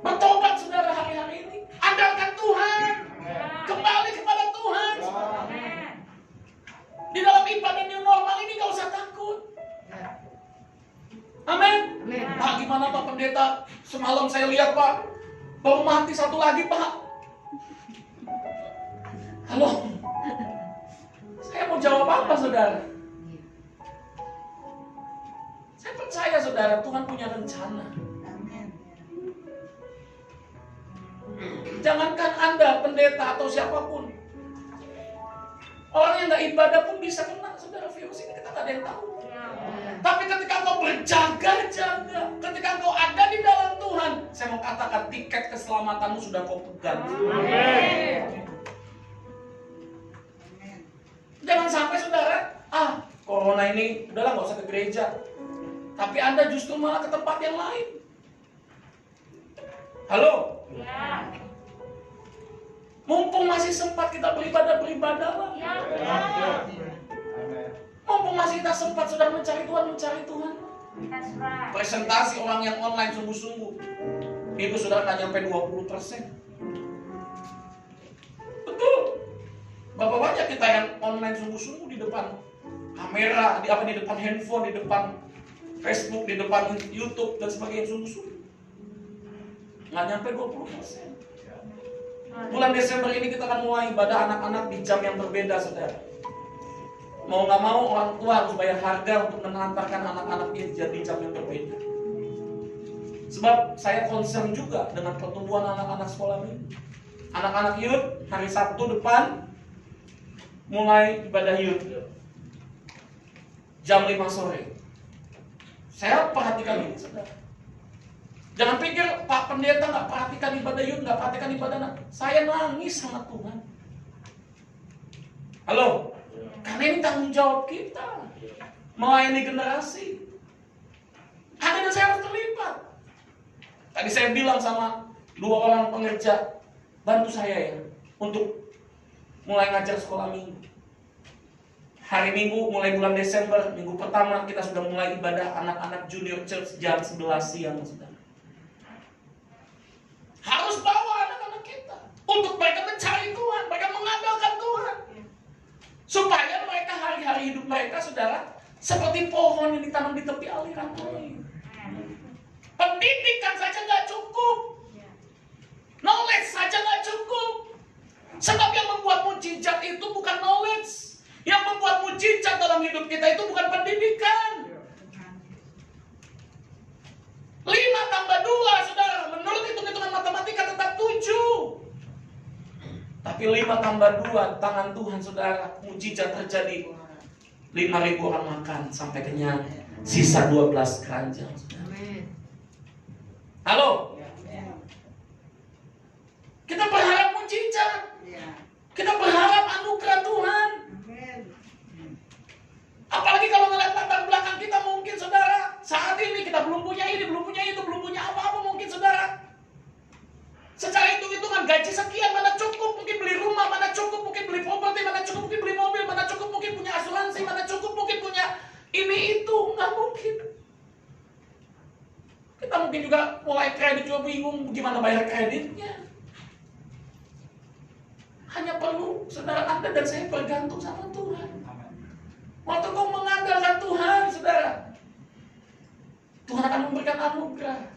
Bertobat, saudara, hari-hari ini. Andalkan Tuhan. Kembali kepada Tuhan. Di dalam ibadah new normal ini gak usah takut. Amin. Amin. Pak, gimana Pak Pendeta? Semalam saya lihat Pak, baru mati satu lagi Pak. Halo. Saya mau jawab apa, saudara? Saya percaya, saudara, Tuhan punya rencana. Jangankan Anda, pendeta atau siapapun, orang yang gak ibadah pun bisa kena, saudara, virus ini. Kita gak ada yang tahu. Tapi ketika engkau berjaga-jaga, ketika engkau ada di dalam Tuhan, saya mau katakan tiket keselamatanmu sudah kau pegang. Jangan sampai, saudara, corona ini udahlah gak usah ke gereja, tapi Anda justru malah ke tempat yang lain. Halo? Mumpung masih sempat kita beribadah-beribadahlah. Mumpung masih kita sempat, saudara, mencari Tuhan. Presentasi orang yang online sungguh-sungguh, itu saudara nggak nyampe 20%. Betul. Berapa banyak kita yang online sungguh-sungguh di depan kamera, di depan handphone, di depan Facebook, di depan YouTube dan sebagainya, sungguh-sungguh. Nggak nyampe 20%. Bulan Desember ini kita akan mulai ibadah anak-anak di jam yang berbeda, saudara. Mau nggak mau orang tua harus bayar harga untuk mengantarkan anak-anaknya di jam yang berbeda. Sebab saya concern juga dengan pertumbuhan anak-anak sekolah minggu. Anak-anak youth hari Sabtu depan mulai ibadah youth jam 5 sore. Saya perhatikan ini, saudara. Jangan pikir Pak Pendeta nggak perhatikan ibadah youth, nggak perhatikan ibadah anak. Saya nangis sama Tuhan. Halo? Karena ini tanggung jawab kita melayani generasi. Anda dan saya harus terlibat. Tadi saya bilang sama 2 orang pengerja, bantu saya ya untuk mulai ngajar sekolah minggu. Hari Minggu mulai bulan Desember, minggu pertama kita sudah mulai ibadah anak-anak junior church jam 11 siang, saudara. Harus bawa anak-anak kita untuk mereka mencari Tuhan, mereka mengandalkan Tuhan, supaya mereka hari-hari hidup mereka, saudara, seperti pohon yang ditanam di tepi aliran air. Pendidikan saja nggak cukup, knowledge saja nggak cukup. Sebab yang membuat mujizat itu bukan knowledge, yang membuat mujizat dalam hidup kita itu bukan pendidikan. 5 tambah 2, saudara, menurut hitung-hitungan matematika tetap 7. Tapi 5 tambah 2, tangan Tuhan, saudara, mujizat terjadi. 5.000 orang makan sampai kenyang, sisa 12 keranjang. Halo? Kita berharap mujizat. Kita berharap anugerah Tuhan. Apalagi kalau ngeliat latar belakang kita, mungkin, saudara, saat ini kita belum punya ini, belum punya itu, belum punya apa-apa mungkin, saudara. Secara hitung-hitungan gaji sekian mana cukup, mungkin beli rumah mana cukup, mungkin beli properti mana cukup, mungkin beli mobil mana cukup, mungkin punya asuransi mana cukup, mungkin punya ini itu, nggak mungkin. Kita mungkin juga mulai kredit juga bingung gimana bayar kreditnya. Hanya perlu, saudara, Anda dan saya bergantung sama Tuhan. Waktu kau mengandalkan Tuhan, saudara, Tuhan akan memberikan anugerah.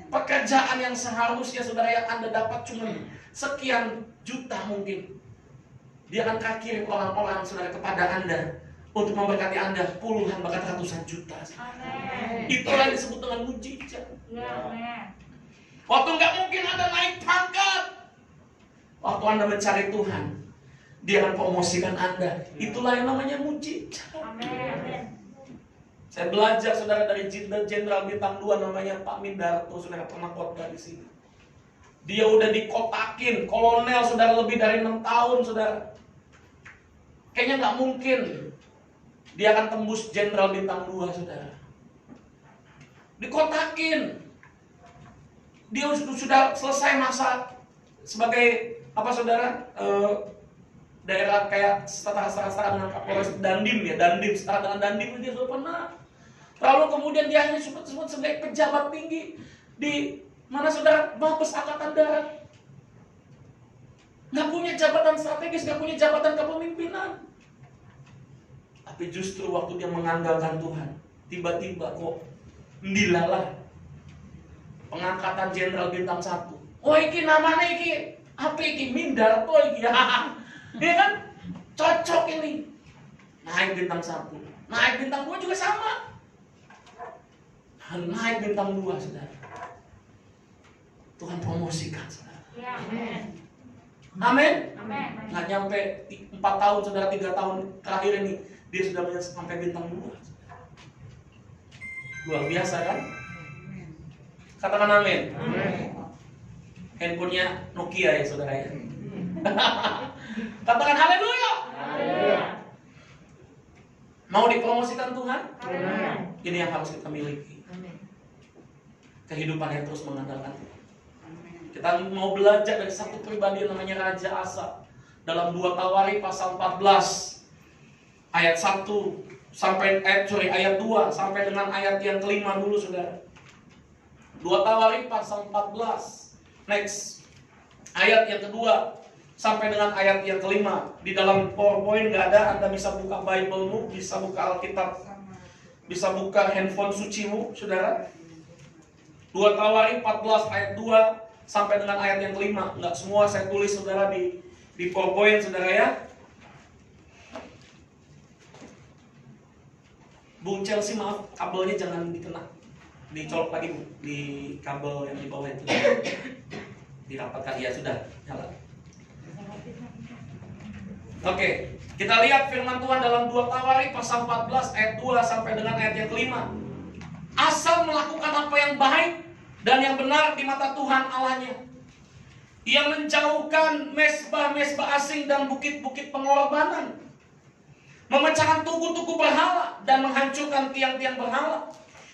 Pekerjaan yang seharusnya, saudara, yang Anda dapat cuma sekian juta mungkin, Dia akan kirim orang-orang, saudara, kepada Anda untuk memberkati Anda puluhan bahkan ratusan juta. Itulah yang disebut dengan mujizat. Waktu nggak mungkin Anda naik pangkat, waktu Anda mencari Tuhan, Dia akan promosikan Anda. Itulah yang namanya mujizat. Saya belajar, saudara, dari Jenderal Bintang 2 namanya Pak Mindarto, saudara, pernah khotbah di sini. Dia udah dikotakin, kolonel saudara, lebih dari 6 tahun saudara. Kayaknya nggak mungkin dia akan tembus jenderal bintang 2 saudara. Dikotakin. Dia sudah selesai masa sebagai apa saudara? Daerah kayak setara dengan Kapolres Dandim ya, setara dengan Dandim dia sudah pernah. Lalu kemudian dia hanya sempat sebagai pejabat tinggi di mana saudara? Mabes Angkatan Darat. Nggak punya jabatan strategis, nggak punya jabatan kepemimpinan. Tapi justru waktu dia mengandalkan Tuhan, tiba-tiba kok dilalah pengangkatan jenderal bintang 1. Oh iki namanya iki apa iki mindar to iki ya. Dia kan cocok ini. Naik bintang 1. Naik bintang 2 juga sama. Naik bintang 2 saudara. Tuhan promosikan saudara. Ya, amin. Amin. Amin. Nggak nyampe 4 tahun saudara, 3 tahun terakhir ini dia sudah sampai bintang 2. Luar biasa kan? Katakan amin. Handphonenya Nokia ya saudara ya. Katakan haleluya. Mau dipromosikan Tuhan? Ini yang harus kita miliki. Kehidupan yang terus mengandalkan Tuhan. Kita mau belajar dari satu pribadi yang namanya Raja Asa. Dalam 2 Tawari pasal 14 ayat 1 sampai ayat 2 sampai dengan ayat yang kelima dulu saudara. 2 Tawari pasal 14. Next. Ayat yang kedua sampai dengan ayat yang kelima. Di dalam PowerPoint nggak ada, Anda bisa buka Bible-mu, bisa buka Alkitab, bisa buka handphone sucimu, saudara. 2 Tawari 14 ayat 2 sampai dengan ayat yang kelima. Nggak semua saya tulis saudara di PowerPoint saudara ya. Bu Chelsea maaf, kabelnya jangan dikena, dicolok lagi Bu, di kabel yang di bawah itu. Dirapatkan, ya sudah, nyala. Oke, kita lihat firman Tuhan dalam 2 Tawari pasal 14 ayat 2 sampai dengan ayat yang kelima. Asa melakukan apa yang baik dan yang benar di mata Tuhan Allahnya. Ia menjauhkan mezbah-mezbah asing dan bukit-bukit pengorbanan, memecahkan tugu-tugu berhala dan menghancurkan tiang-tiang berhala.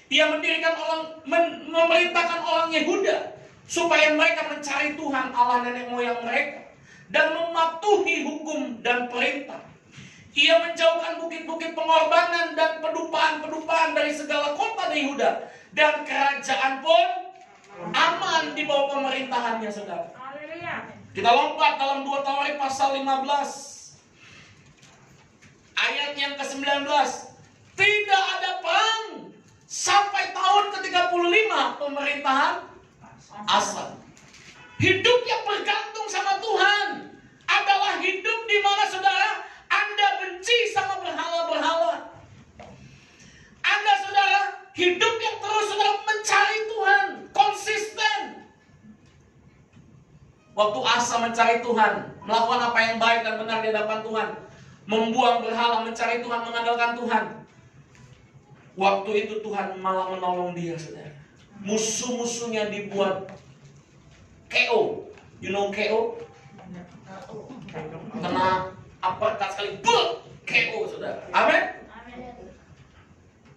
Ia memerintahkan orang Yehuda supaya mereka mencari Tuhan Allah nenek moyang mereka dan mematuhi hukum dan perintah. Ia menjauhkan bukit-bukit pengorbanan dan pedupaan-pedupaan dari segala kota di Yehuda, dan kerajaan pun aman di bawah pemerintahannya saudara. Kita lompat dalam 2 Tawari pasal 15 ayat yang ke-19. Tidak ada perang sampai tahun ke-35 pemerintahan Asa. Hidup yang bergantung sama Tuhan adalah hidup di mana saudara Anda benci sama berhala-berhala. Anda saudara hidup yang terus saudara mencari Tuhan, konsisten. Waktu Asa mencari Tuhan, melakukan apa yang baik dan benar di hadapan Tuhan, membuang berhala, mencari Tuhan, mengandalkan Tuhan. Waktu itu Tuhan malah menolong dia saudara. Musuh-musuhnya dibuat KO. You know KO? Kena uppercut sekali, KO saudara. Amin.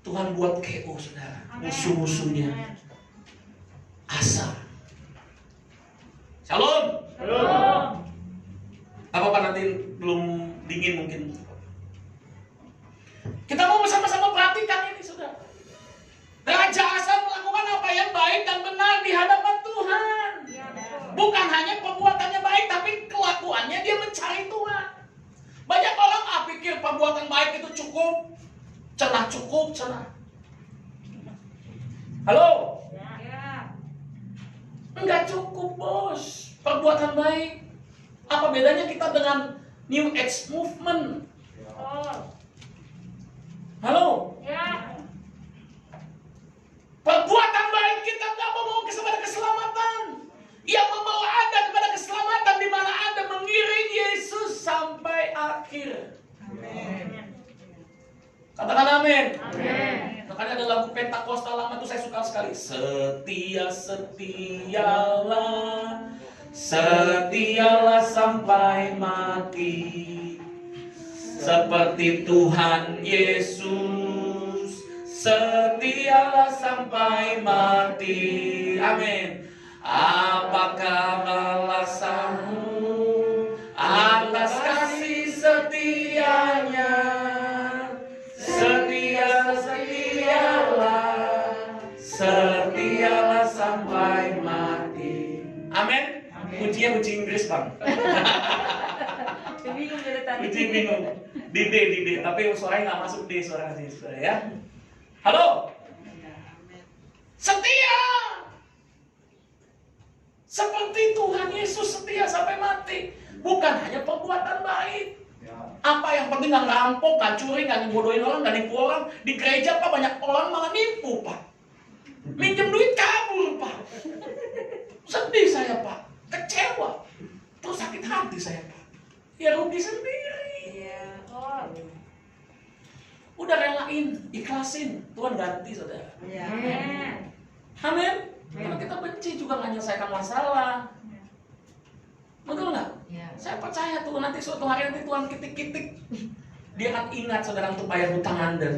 Tuhan buat KO saudara. Musuh-musuhnya Asa. Shalom. Apa nanti belum dingin mungkin. Kita mau sama-sama perhatikan ini saudara. Raja Asa melakukan apa yang baik dan benar di hadapan Tuhan. Bukan hanya perbuatannya baik, tapi kelakuannya dia mencari Tuhan. Banyak orang pikir perbuatan baik itu cukup cenah. Halo? Enggak cukup bos. Perbuatan baik. Apa bedanya kita dengan New Age Movement? Halo? Perbuatan baik kita tidak membawa kepada keselamatan. Yang membawa Anda kepada keselamatan di mana Anda mengiring Yesus sampai akhir. Amin. Katakan amin. Amin. Makanya ada lagu Pentakosta lama itu saya suka sekali. Setia-setialah Setialah sampai mati, seperti Tuhan Yesus. Setialah sampai mati. Amin. Apakah balasanmu atas kasih setianya? Setialah sampai mati. Amin. Kuncinya kunci Inggris, Bang. Bingung dari tadi. Kunci bingung. Di D. Tapi suaranya nggak masuk D, suara sih, ya. Halo. Setia. Seperti Tuhan Yesus setia sampai mati. Bukan hanya perbuatan baik. Apa yang penting nggak ngerampok, nggak curi, nggak ngebodohin orang, nggak nipu orang. Di gereja Pak banyak orang malah nipu Pak. Minjem duit kabur Pak. Sedih saya Pak, kecewa, terus sakit hati saya Pak. Ya rugi sendiri. Iya. Oh. Udah relain, ikhlasin, Tuhan ganti saudara. Iya. Amin. Kalau kita benci juga nggak menyelesaikan masalah. Betul nggak? Iya. Saya percaya tuh nanti suatu hari nanti Tuhan kitik-kitik, dia akan ingat saudara untuk bayar hutang Anda.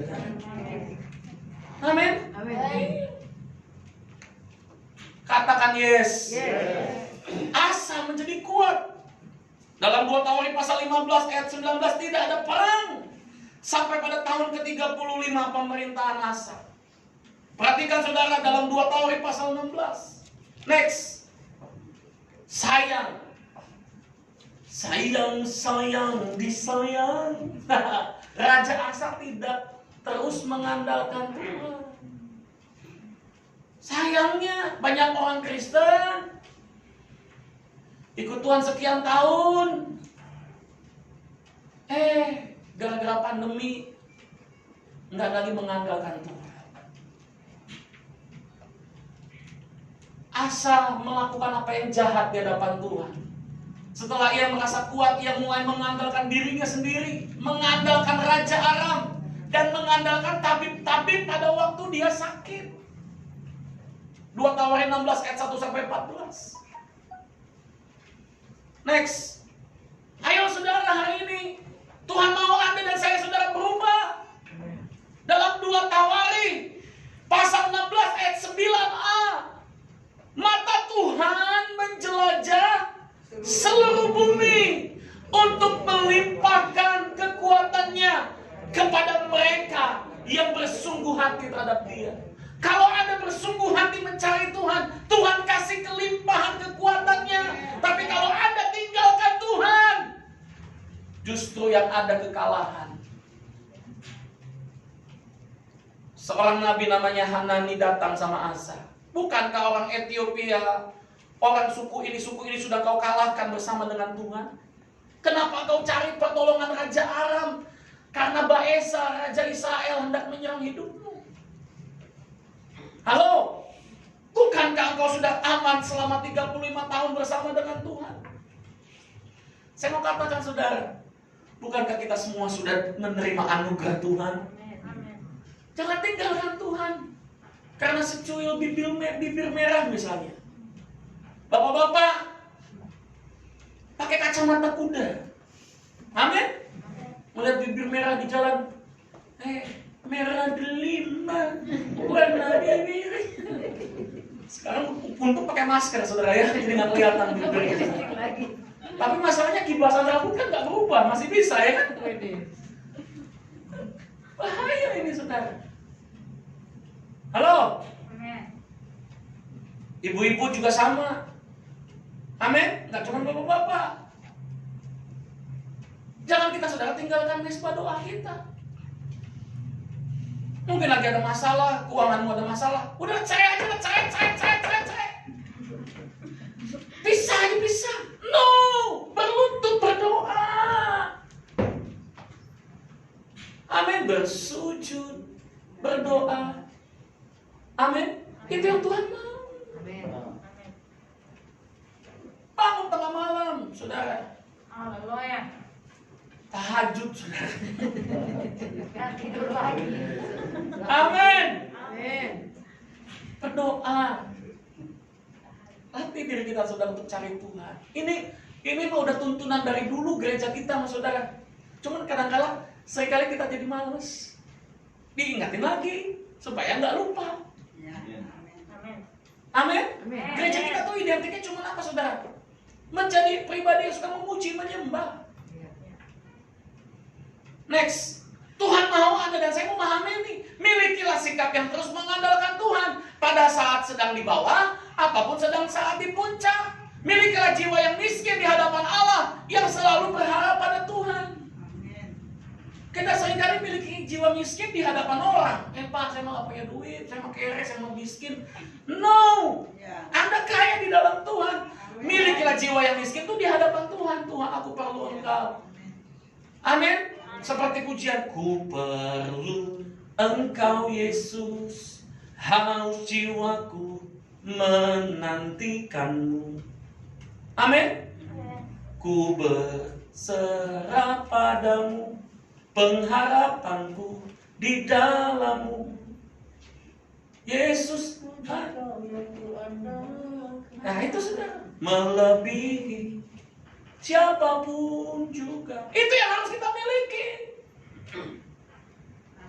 Amin. Amin. Katakan yes. Yes. Asa menjadi kuat. Dalam 2 Tawarikh pasal 15 ayat 19 tidak ada perang sampai pada tahun ke-35 pemerintahan Asa. Perhatikan saudara dalam 2 Tawarikh pasal 16. Next. Sayang, disayang. Raja Asa tidak terus mengandalkan Tuhan. Sayangnya banyak orang Kristen ikut Tuhan sekian tahun, gara-gara pandemi nggak lagi mengandalkan Tuhan. Asa melakukan apa yang jahat di hadapan Tuhan. Setelah ia merasa kuat, ia mulai mengandalkan dirinya sendiri, mengandalkan Raja Aram, dan mengandalkan tabib-tabib pada waktu dia sakit. 2 Tawarikh 16 ayat 1 sampai 14. Next. Ayo saudara, hari ini Tuhan mau Anda dan saya saudara berubah. Dalam 2 Tawarikh pasal 16 ayat 9a. Mata Tuhan menjelajah seluruh bumi untuk melimpahkan kekuatannya kepada mereka yang bersungguh hati terhadap Dia. Kalau Anda bersungguh hati mencari Tuhan, Tuhan kasih kelimpahan kekuatannya. Tapi kalau Anda tinggalkan Tuhan, justru yang ada kekalahan. Seorang nabi namanya Hanani datang sama Asa. Bukankah orang Ethiopia, orang suku ini sudah kau kalahkan bersama dengan Tuhan? Kenapa kau cari pertolongan Raja Aram? Karena Baesa, Raja Israel hendak menyerang hidupmu. Halo, bukankah engkau sudah aman selama 35 tahun bersama dengan Tuhan? Saya mau katakan saudara, bukankah kita semua sudah menerima anugerah Tuhan? Jangan tinggalkan Tuhan karena secuil bibir merah misalnya. Bapak-bapak pakai kacamata kuda. Amin. Melihat bibir merah di jalan, merah delima, warna bibir. Sekarang untuk pakai masker saudara ya, jadi nggak kelihatan bibirnya. Tapi masalahnya kibasan rambut kan nggak berubah, masih bisa ya kan? Bahaya ini saudara. Halo. Ibu-ibu juga sama. Amin. Nggak cuma bapak-bapak. Jangan kita saudara tinggalkan mesbah doa kita. Mungkin lagi ada masalah, keuanganmu ada masalah. Udah cerai aja, cerai. Bisa. No, berlutut berdoa. Amin, bersujud, berdoa. Amin. Itu yang Tuhan mau. Amin. Bangun tengah malam, saudara. Haleluya. Tahajud, saudara. Gak tidur lagi. Amin. Amin. Berdoa. latih diri kita saudara untuk cari Tuhan. Ini mah udah tuntunan dari dulu gereja kita saudara. Cuman kadang-kala seringkali kita jadi males. Diingatin lagi supaya nggak lupa. Amin. Gereja kita tuh identiknya cuma apa saudara? Menjadi pribadi yang suka memuji, menyembah. Next, Tuhan mau Anda dan saya memahami ini. Milikilah sikap yang terus mengandalkan Tuhan pada saat sedang di bawah, ataupun sedang saat di puncak. Milikilah jiwa yang miskin di hadapan Allah, yang selalu berharap pada Tuhan. Kita seringkali miliki jiwa miskin di hadapan orang. Pak, saya mau gak punya duit, saya mau kere, saya mau miskin. No, Anda kaya di dalam Tuhan. Milikilah jiwa yang miskin itu di hadapan Tuhan. Tuhan, aku perlu Engkau. Amin. Seperti pujian, ku perlu Engkau Yesus, haus jiwaku menantikanmu. Amin. Ku berserah padamu, pengharapanku di dalammu. Yesus, nah itu sudah melebihi siapapun juga. Itu yang harus kita miliki.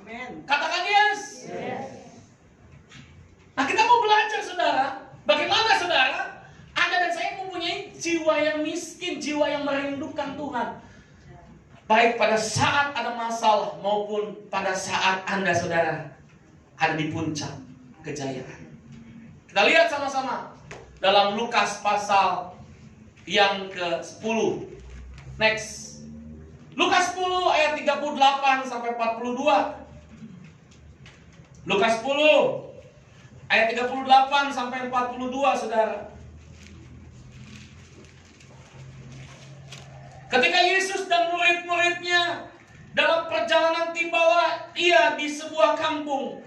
Amin. Katakan yes. Nah, kita mau belajar saudara, bagaimana saudara Anda dan saya mempunyai jiwa yang miskin, jiwa yang merindukan Tuhan. Baik pada saat ada masalah maupun pada saat Anda saudara ada di puncak kejayaan. Kita lihat sama-sama dalam Lukas pasal yang ke-10. Next. Lukas 10 ayat 38 sampai 42. Lukas 10 ayat 38 sampai 42 saudara. Ketika Yesus dan murid-muridnya dalam perjalanan tibalah ia di sebuah kampung.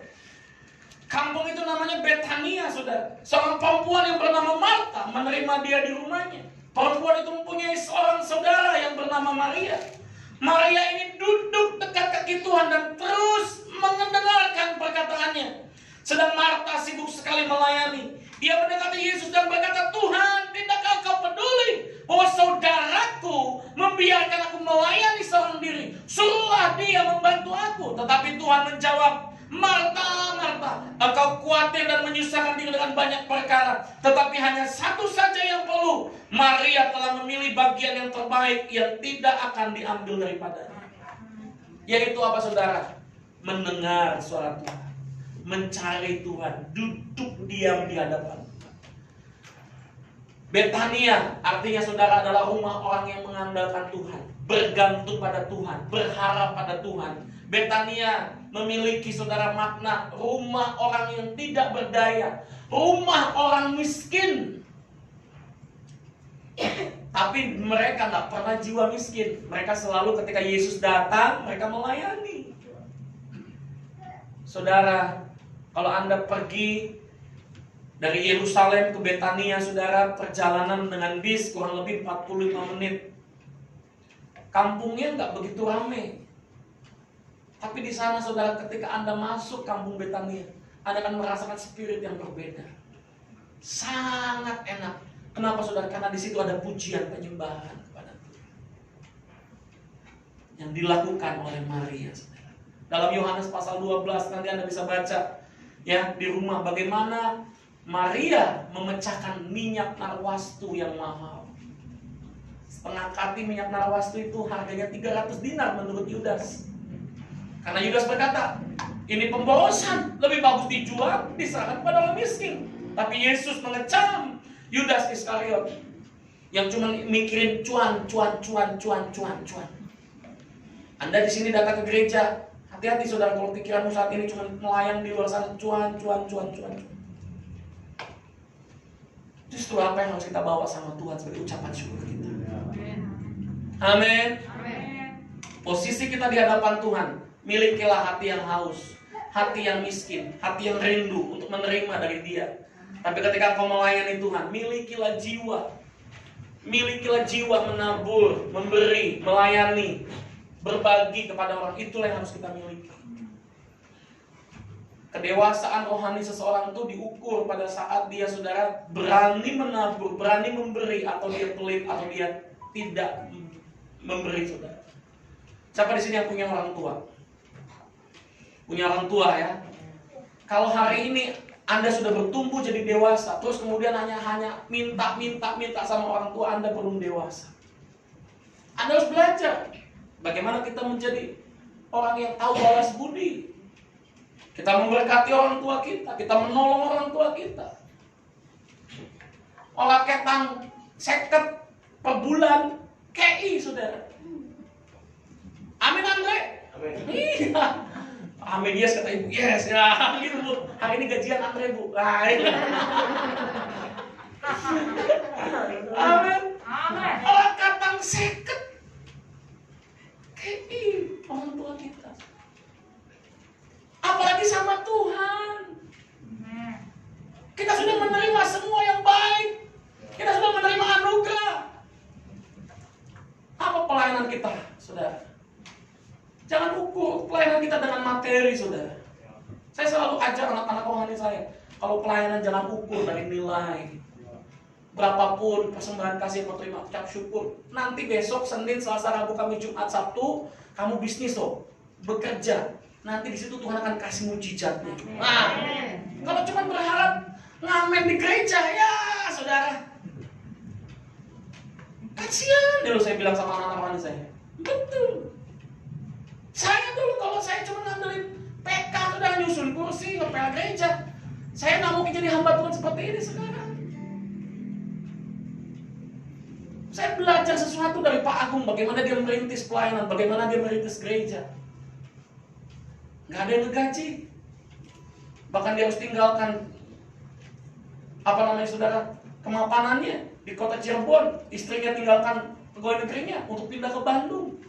Kampung itu namanya Betania, saudara. Seorang perempuan yang bernama Marta menerima dia di rumahnya. Perempuan itu mempunyai seorang saudara yang bernama Maria. Maria ini duduk dekat kaki Tuhan dan terus mendengarkan perkataannya. Sedang Marta sibuk sekali melayani. Ia mendekati Yesus dan berkata, Tuhan, tidakkah kau peduli bahwa saudaraku membiarkan aku melayani seorang diri? Suruhlah dia membantu aku. Tetapi Tuhan menjawab, Marta, Marta, engkau khawatir dan menyusahkan diri dengan banyak perkara, tetapi hanya satu saja yang perlu. Maria telah memilih bagian yang terbaik yang tidak akan diambil daripadanya. Yaitu apa saudara? Mendengar suara Tuhan, mencari Tuhan, duduk diam di hadapan Tuhan. Betania artinya saudara adalah rumah orang yang mengandalkan Tuhan, bergantung pada Tuhan, berharap pada Tuhan. Betania memiliki saudara makna rumah orang yang tidak berdaya, rumah orang miskin. Tapi mereka gak pernah jiwa miskin. Mereka selalu ketika Yesus datang, mereka melayani. Saudara, kalau Anda pergi dari Yerusalem ke Betania, saudara, perjalanan dengan bis kurang lebih 45 menit. Kampungnya gak begitu ramai. Tapi di sana saudara, ketika Anda masuk kampung Betania, Anda akan merasakan spirit yang berbeda. Sangat enak. Kenapa saudara? Karena di situ ada pujian penyembahan kepada Tuhan yang dilakukan oleh Maria, saudara. Dalam Yohanes pasal 12 nanti Anda bisa baca ya di rumah bagaimana Maria memecahkan minyak narwastu yang mahal. Setengah kati minyak narwastu itu harganya 300 dinar menurut Yudas. Karena Yudas berkata, ini pemborosan, lebih bagus dijual, diserahkan pada orang miskin. Tapi Yesus mengecam Yudas Iskariot yang cuma mikirin cuan. Anda di sini datang ke gereja, hati-hati saudara kalau pikiranmu saat ini cuma melayang di luar sana, cuan. Justru apa yang harus kita bawa sama Tuhan sebagai ucapan syukur kita. Amin. Posisi kita di hadapan Tuhan, milikilah hati yang haus, hati yang miskin, hati yang rindu untuk menerima dari Dia. Tapi ketika engkau melayani Tuhan, milikilah jiwa menabur, memberi, melayani, berbagi kepada orang. Itulah yang harus kita miliki. Kedewasaan rohani seseorang itu diukur pada saat dia, saudara, berani menabur, berani memberi, atau dia pelit, atau dia tidak memberi, saudara. Siapa di sini yang punya orang tua? Punya orang tua ya. Kalau hari ini Anda sudah bertumbuh jadi dewasa, terus kemudian hanya minta sama orang tua, Anda belum dewasa. Anda harus belajar bagaimana kita menjadi orang yang tahu balas budi. Kita memberkati orang tua kita menolong orang tua kita. Olah ketang seket per bulan, KI, saudara. Amin, Andre? Amin. Iya. Amin, yes, kata ibu. Yes, ya, gitu Bu. Hari ini gajian Andre, Bu. Nah, iya. Amin. Amin. Olah ketang seket KI, orang tua kita. Apalagi sama Tuhan. Kita sudah menerima semua yang baik. Kita sudah menerima anugerah. Apa pelayanan kita, saudara? Jangan ukur pelayanan kita dengan materi, saudara. Saya selalu ajar anak-anak rohani saya, kalau pelayanan jangan ukur dari nilai. Berapapun persembahan kasih atau terima ucap syukur. Nanti besok Senin, Selasa, Rabu, Kamis, Jumat, Sabtu kamu bisnis loh, bekerja. Nanti di situ Tuhan akan kasih mujizatnya. Nah, kalau cuma berharap ngamen di gereja, ya saudara, kasihan dulu saya bilang sama anak-anak saya. Betul. Saya dulu kalau saya cuma ngandelin PK, sudah nyusun kursi, ngepel gereja, saya nggak mungkin jadi hamba Tuhan seperti ini sekarang. Saya belajar sesuatu dari Pak Agung, bagaimana dia merintis pelayanan, bagaimana dia merintis gereja. Nggak ada yang ngegaji. Bahkan dia harus tinggalkan saudara, kemapanannya di kota Cirebon. Istrinya tinggalkan pegawai negerinya untuk pindah ke Bandung.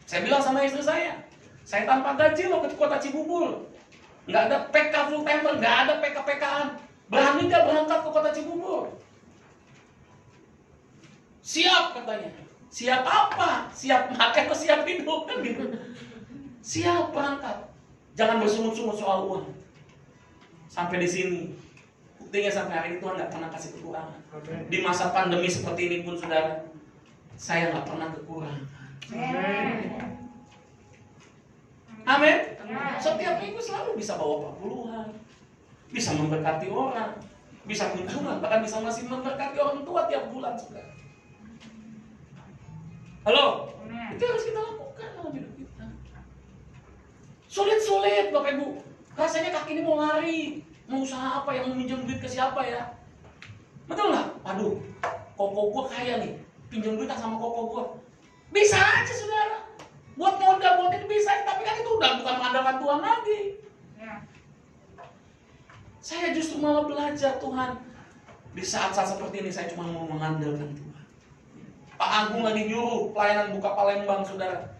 Saya bilang sama istri saya tanpa gaji loh ke kota Cibubur. Nggak ada PK full timer, nggak ada PK-PKan. Berani nggak berangkat ke kota Cibubur? Siap katanya. Siap apa? Siap makan atau siap hidup kan gitu. Siap berangkat. Jangan bersungut-sungut soal uang. Sampai di sini. Buktinya sampai hari ini Tuhan nggak pernah kasih kekurangan. Di masa pandemi seperti ini pun, saudara, saya nggak pernah kekurangan. Amin. Setiap minggu selalu bisa bawa 40-an, bisa memberkati orang, bisa kunjungan, bahkan bisa masih memberkati orang tua tiap bulan, saudara. Halo, itu harus kita lakukan dalam hidup kita. Sulit Bapak Ibu. Rasanya kaki ini mau lari, mau usaha apa, yang minjem duit ke siapa ya? Betul nggak? Aduh, koko gua kaya nih, pinjam duit sama koko gua. Bisa aja, saudara. Buat modal, buat ini bisa, tapi kan itu udah bukan mengandalkan Tuhan lagi. Saya justru malah belajar Tuhan. Di saat-saat seperti ini saya cuma mau mengandalkan Tuhan. Pak Agung lagi nyuruh pelayanan buka Palembang, saudara.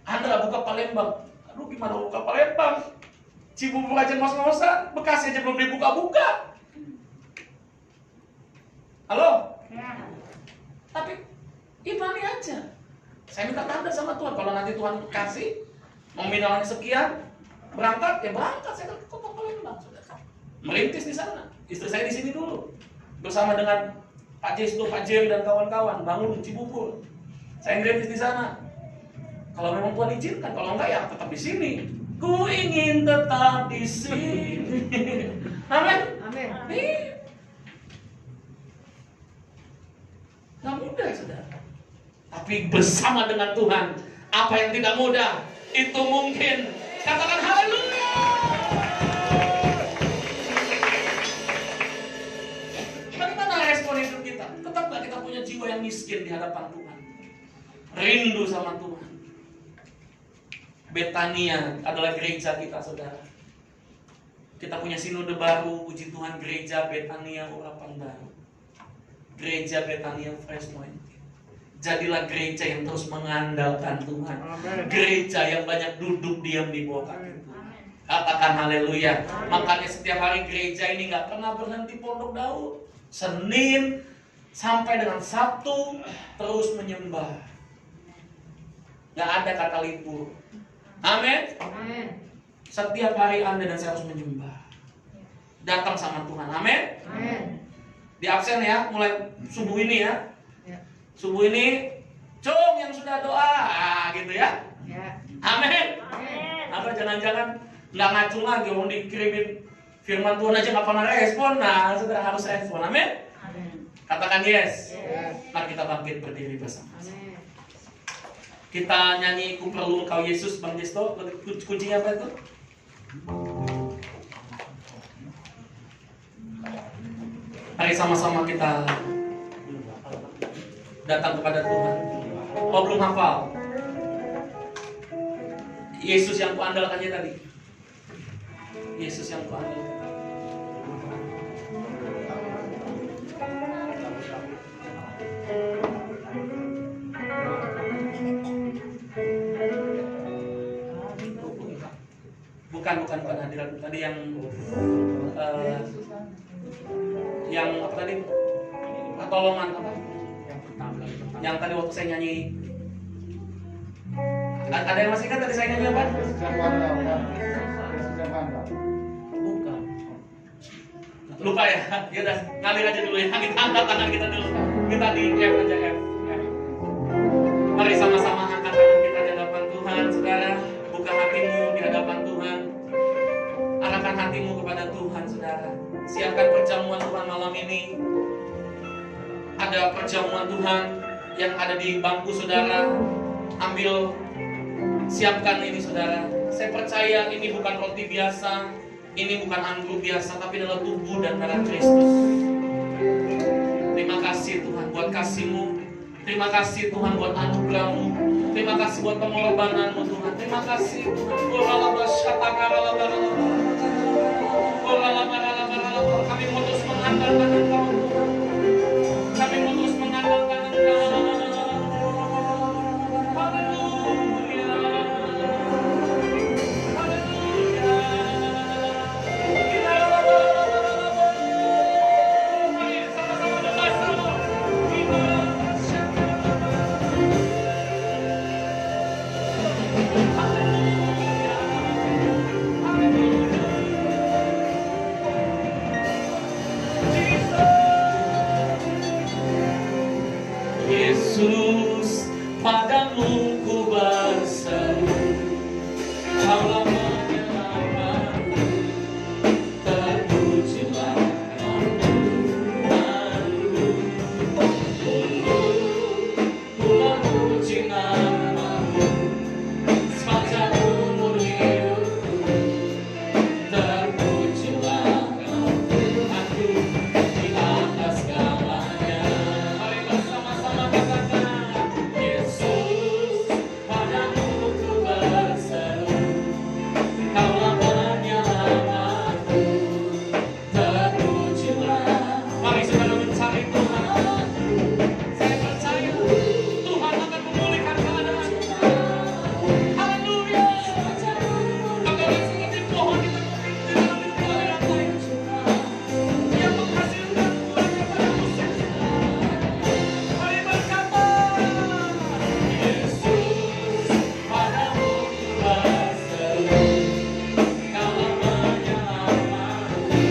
Anda buka Palembang. Aduh, gimana buka Palembang? Cibubur aja ngos-ngosan, Bekasi aja belum dibuka-buka. Halo? Tapi imani aja. Saya minta tanda sama Tuhan. Kalau nanti Tuhan kasih, nominalnya sekian, berangkat, ya berangkat. Saya ke kota Palembang, saudara. Merintis di sana. Istri saya di sini dulu. Bersama dengan Pak Jesdo, Pak Jerry dan kawan-kawan bangun Cibubur. Saya ngerintis di sana. Kalau memang Tuhan izinkan, kalau enggak ya tetap di sini. Ku ingin tetap di sini. Amin. Amin. Nggak mudah, saudara. Tapi bersama dengan Tuhan, apa yang tidak mudah itu mungkin. Katakan haleluya. Bagaimana respon hidup kita? Tetap nggak kita punya jiwa yang miskin di hadapan Tuhan? Rindu sama Tuhan. Betania adalah gereja kita, saudara. Kita punya sinode baru, puji Tuhan, gereja Betania Urapan Baru. Gereja Betania Fresh Anointing. Jadilah gereja yang terus mengandalkan Tuhan. Gereja yang banyak duduk diam di bawah kaki Tuhan. Katakan haleluya. Makanya setiap hari gereja ini gak pernah berhenti pondok Daud. Senin sampai dengan Sabtu terus menyembah. Gak ada kata libur. Amin. Setiap hari Anda dan saya harus menyembah. Datang sama Tuhan. Amin. Di absen ya, mulai subuh ini ya. Subuh ini, cung yang sudah doa, gitu ya. Amin. Atau jangan-jangan nggak ngacung lagi, orang dikirimin firman Tuhan aja nggak pernah respon. Nah, saudara harus respon. Amin. Katakan yes. Mari kita bangkit berdiri bersama-sama. Kita nyanyi Ku Perlu Engkau Yesus, Bang Jesto. Kuncinya apa itu? Mari sama-sama kita datang kepada Tuhan. Oh, belum hafal. Yesus yang kuandalkannya tadi. Yesus yang kuandalkan. Bukan hadirat tadi yang apa tadi? Pertolongan apa? Yang tadi waktu saya nyanyi. Ada yang masih ingat tadi saya nyanyi apa? Bukan. Lupa ya? Ya udah, ngalir aja dulu ya. Kita angkat tangan kita dulu. Kita di F aja F. Mari sama-sama angkat tangan kita di hadapan Tuhan, saudara. Buka hatimu di hadapan Tuhan. Arahkan hatimu kepada Tuhan, saudara. Siapkan perjamuan Tuhan malam ini. Ada perjamuan Tuhan yang ada di bangku saudara. Ambil, siapkan ini saudara. Saya percaya ini bukan roti biasa, ini bukan anggur biasa, tapi adalah tubuh dan darah Kristus. Terima kasih Tuhan buat kasih-Mu. Terima kasih Tuhan buat anugerah-Mu. Terima kasih buat pengorbanan-Mu Tuhan. Terima kasih Tuhan. Kami mau terus mengandalkan Engkau. Kami mau terus mengandalkan Engkau. Haleluya. Haleluya. Mari sama-sama doa sama. Yesus, padamu ku berseru, Kaulah menyelamatku, terpujilah Tuhanku. Ku memuji nama-Mu sepanjang umur hidupku, terpujilah Tuhanku di atas segalanya. Mari bersama-sama katakan, Yesus, padamu ku berseru, Kaulah penyelamatku, terpujilah. Mari saudara mencari Tuhan. Saya percaya Tuhan akan memulihkan keadaan. Haleluya. Bagaikan seperti pohon di dalam rantai yang menghasilkan buahnya pada musim. Mari berkata, Yesus, padamu ku berseru, Kaulah penyelamatku,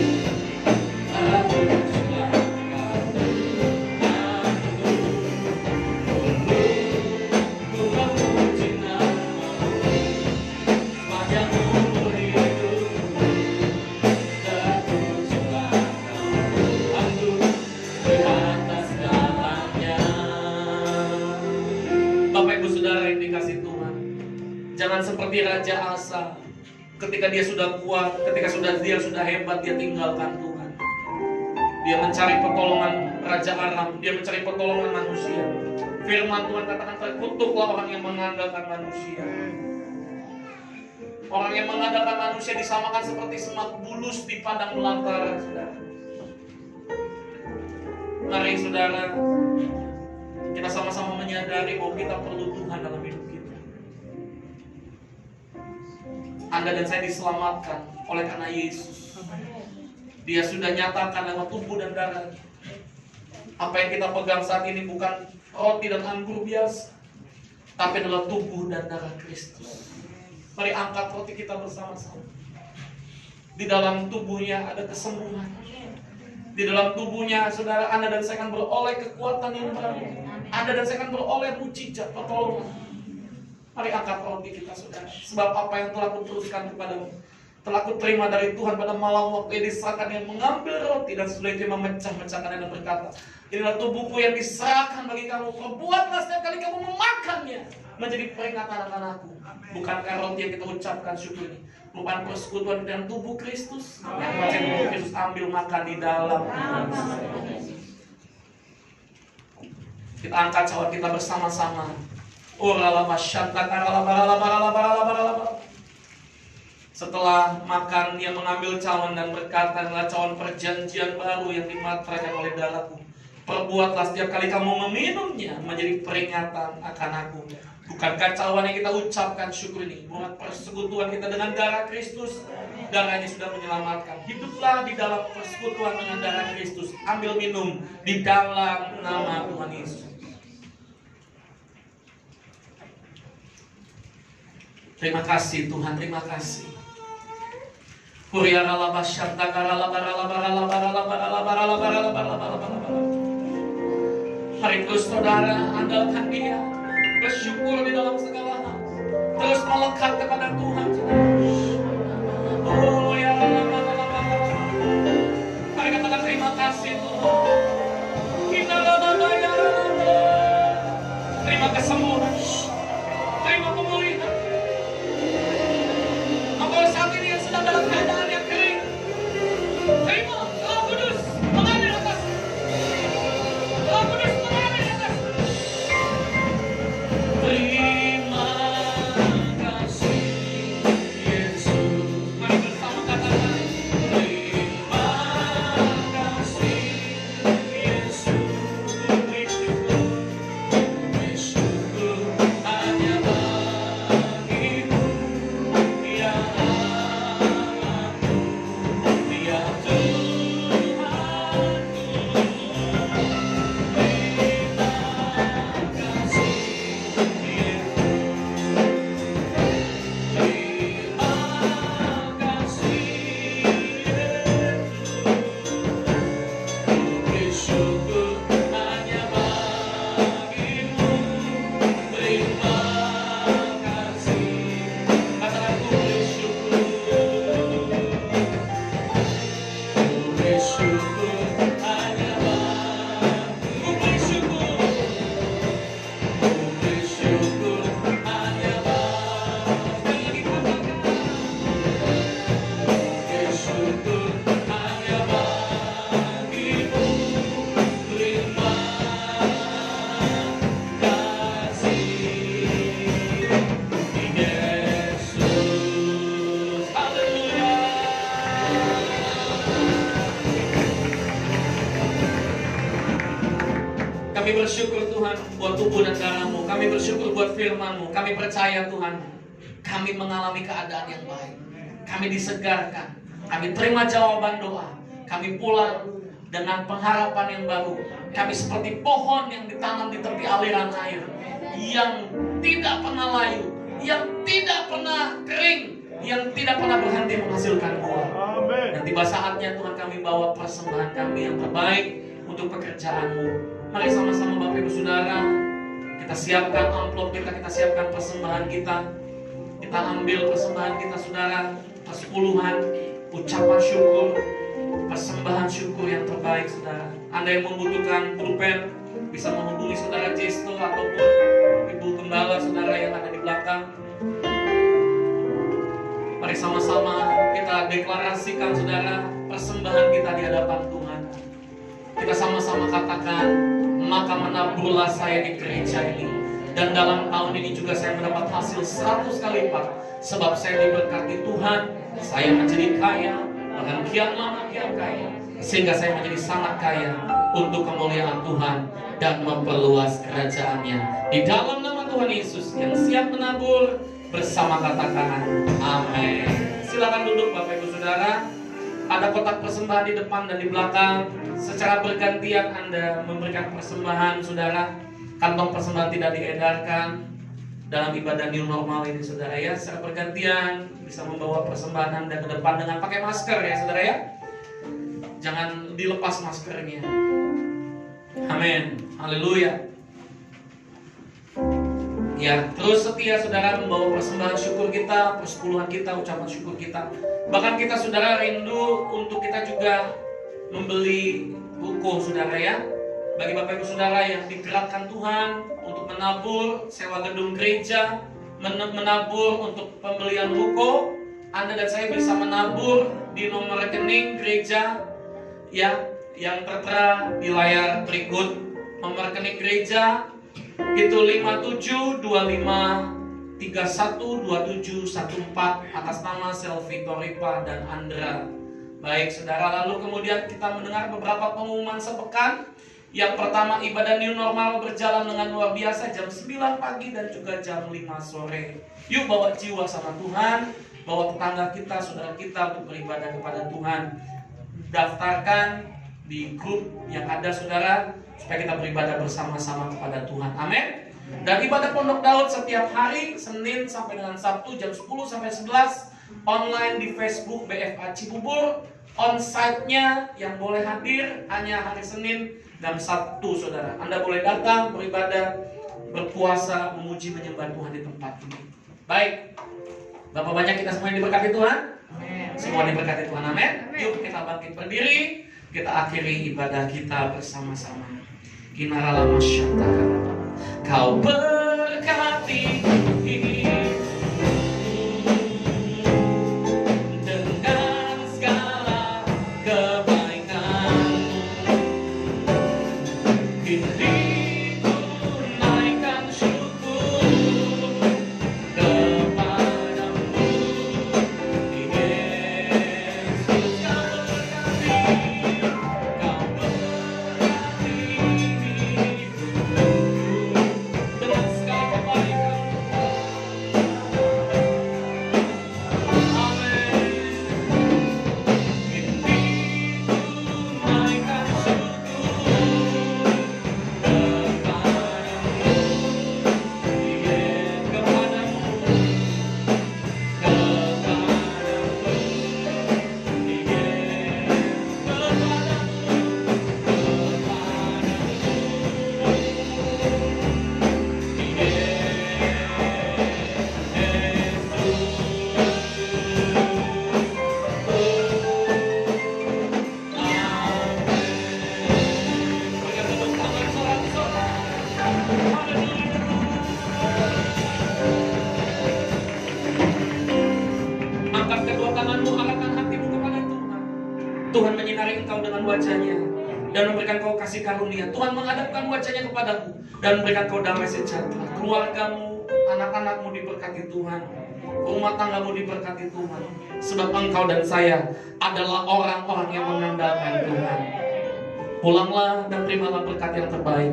terpujilah Tuhanku. Ku memuji nama-Mu sepanjang umur hidupku, terpujilah Tuhanku di atas segalanya. Bapak Ibu Saudara yang dikasihi Tuhan, jangan seperti Raja Asa. Ketika dia sudah kuat, ketika dia sudah hebat, dia tinggalkan Tuhan. Dia mencari pertolongan Raja Aram, dia mencari pertolongan manusia. Firman Tuhan katakan, terkutuklah orang yang mengandalkan manusia. Orang yang mengandalkan manusia disamakan seperti semak bulus di padang belantara, saudara. Mari saudara, kita sama-sama menyadari bahwa kita perlu Tuhan dalam hidup kita. Anda dan saya diselamatkan oleh karena Yesus. Dia sudah nyatakan lewat tubuh dan darah. Apa yang kita pegang saat ini bukan roti dan anggur biasa, tapi adalah tubuh dan darah Kristus. Mari angkat roti kita bersama-sama. Di dalam tubuhnya ada kesembuhan. Di dalam tubuhnya, saudara, Anda dan saya akan beroleh kekuatan yang baru. Anda dan saya akan beroleh mujizat pertolongan. Mari angkat roti kita, saudara. Sebab apa yang telah kuteruskan kepadamu, telah kuterima dari Tuhan pada malam waktu yang diserahkan, yang mengambil roti dan setelah itu memecah-mecahkan dan berkata, inilah tubuhku yang diserahkan bagi kamu. Perbuatlah setiap kali kamu memakannya menjadi peringatan akan aku. Bukankah roti yang kita ucapkan syukur ini merupakan persekutuan dengan tubuh Kristus? Yang macam tubuh Kristus, ambil makan di dalam. Kita angkat cawan kita bersama-sama. Setelah makan, dia mengambil cawan dan berkata, inilah cawan perjanjian baru yang dimateraikan oleh darahku. Perbuatlah setiap kali kamu meminumnya menjadi peringatan akan aku. Bukankah cawan yang kita ucapkan syukur ini buat persekutuan kita dengan darah Kristus? Darahnya sudah menyelamatkan. Hiduplah di dalam persekutuan dengan darah Kristus. Ambil minum di dalam nama Tuhan Yesus. Terima kasih Tuhan, terima kasih. Mari terus saudara andalkan Dia, bersyukur di dalam segala hal, terus melekat kepada Tuhan. Oh ya, mari katakan terima kasih Tuhan. Terima kesembuhan, terima pemulihan. Engkau saat ini yang sedang dalam keadaan yang kering, terima Roh Kudus mengalir atas. Roh Kudus mengalir atas. Terima kasih Yesus. Mari bersama katakan terima kasih Yesus. Bersyukur hanya bagimu, ya Allahku, ya Tuhanku. Terima kasih Yesus. Terima kasih Yesus. Bersyukur hanya bagimu. Terima kasih. Katakan ku bersyukur. Bersyukur hanya bagimu. Bersyukur. Bersyukur hanya bagimu. Bersyukur hanya bagimu. Terima kasih Yesus. Haleluya. Kami bersyukur Tuhan buat tubuh dan darah-Mu. Kami bersyukur buat firman-Mu. Kami percaya Tuhan, kami mengalami keadaan yang baik. Kami disegarkan. Kami terima jawaban doa. Kami pulang dengan pengharapan yang baru. Kami seperti pohon yang ditanam di tepi aliran air, yang tidak pernah layu, yang tidak pernah kering, yang tidak pernah berhenti menghasilkan buah. Dan tiba saatnya Tuhan kami bawa persembahan kami yang terbaik untuk pekerjaan-Mu. Mari sama-sama Bapak Ibu Saudara, kita siapkan amplop kita siapkan persembahan kita. Kita ambil persembahan kita saudara, persepuluhan, ucapan syukur, persembahan syukur yang terbaik saudara. Anda yang membutuhkan pulpen, bisa menghubungi saudara Jesto ataupun Ibu Gembala saudara yang ada di belakang. Mari sama-sama kita deklarasikan saudara persembahan kita di hadapan Tuhan. Kita sama-sama katakan, maka menaburlah saya di gereja ini, dan dalam tahun ini juga saya mendapat hasil 100 kali lipat. Sebab saya diberkati Tuhan, saya menjadi kaya, bahkan kian lama kian kaya, sehingga saya menjadi sangat kaya untuk kemuliaan Tuhan dan memperluas kerajaannya. Di dalam nama Tuhan Yesus yang siap menabur, bersama katakan amin. Silakan duduk Bapak Ibu Saudara. Ada kotak persembahan di depan dan di belakang. Secara bergantian Anda memberikan persembahan saudara. Kantong persembahan tidak diedarkan. dalam ibadah new normal ini saudara ya. Secara bergantian bisa membawa persembahan Anda ke depan dengan pakai masker ya saudara ya. Jangan dilepas maskernya. Amin. Haleluya. Ya, terus setia saudara membawa persembahan syukur kita, persepuluhan kita, ucapan syukur kita. Bahkan kita saudara rindu untuk kita juga membeli ruko saudara ya. Bagi Bapak Ibu saudara yang digerakkan Tuhan untuk menabur sewa gedung gereja, menabur untuk pembelian ruko, Anda dan saya bisa menabur di nomor rekening gereja ya, yang tertera di layar berikut. Nomor rekening gereja itu 5725312714 atas nama Selvi Toripa dan Andra. Baik saudara, lalu kemudian kita mendengar beberapa pengumuman sepekan. Yang pertama, ibadah new normal berjalan dengan luar biasa jam 9 pagi dan juga jam 5 sore. Yuk bawa jiwa sama Tuhan, bawa tetangga kita, saudara kita untuk beribadah kepada Tuhan. Daftarkan di grup yang ada saudara, supaya kita beribadah bersama-sama kepada Tuhan. Amin. Dan ibadah Pondok Daud setiap hari Senin sampai dengan Sabtu jam 10 sampai 11 online di Facebook BFA Cibubur. On-site-nya yang boleh hadir hanya hari Senin dan Sabtu saudara. Anda boleh datang beribadah, berpuasa, memuji, menyembah Tuhan di tempat ini. Baik, berapa banyak kita semua yang diberkati Tuhan? Semua diberkati Tuhan, amin. Yuk kita bangkit berdiri, kita akhiri ibadah kita bersama-sama. Kinarala masyata, kau berkati dengan segala kebaikan. Kini ku naikkan syukur kepadamu, Yesus. Kau berkati, kau berkati dengan segala kebaikan. Amin. Kini ku naikkan syukur Angkat kedua tanganmu, arahkan hatimu kepada Tuhan. Tuhan menyinari engkau dengan wajahnya dan memberikan kau kasih karunia. Tuhan menghadapkan wajahnya kepadamu dan memberikan kau damai sejahtera. Keluargamu, anak-anakmu diberkati Tuhan. Rumah tanggamu diberkati Tuhan. Sebab engkau dan saya adalah orang-orang yang mengandalkan Tuhan. Pulanglah dan terimalah berkat yang terbaik,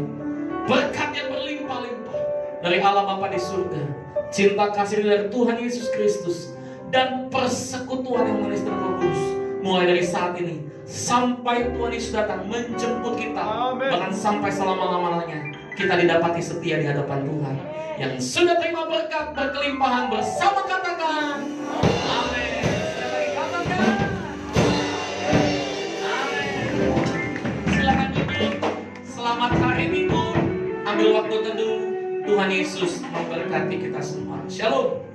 berkat yang berlimpah-limpah dari Allah Bapa di surga, cinta kasih dari Tuhan Yesus Kristus, dan persekutuan yang manis dan Roh Kudus mulai dari saat ini sampai Tuhan Yesus datang menjemput kita. Amin. Bahkan sampai selama-lamanya kita didapati setia di hadapan Tuhan. Yang sudah terima berkat berkelimpahan bersama katakan amin. Sekali lagi katakan amin. Silakan duduk. Selamat hari Minggu. Ambil waktu teduh. Tuhan Yesus memberkati kita semua. Shalom.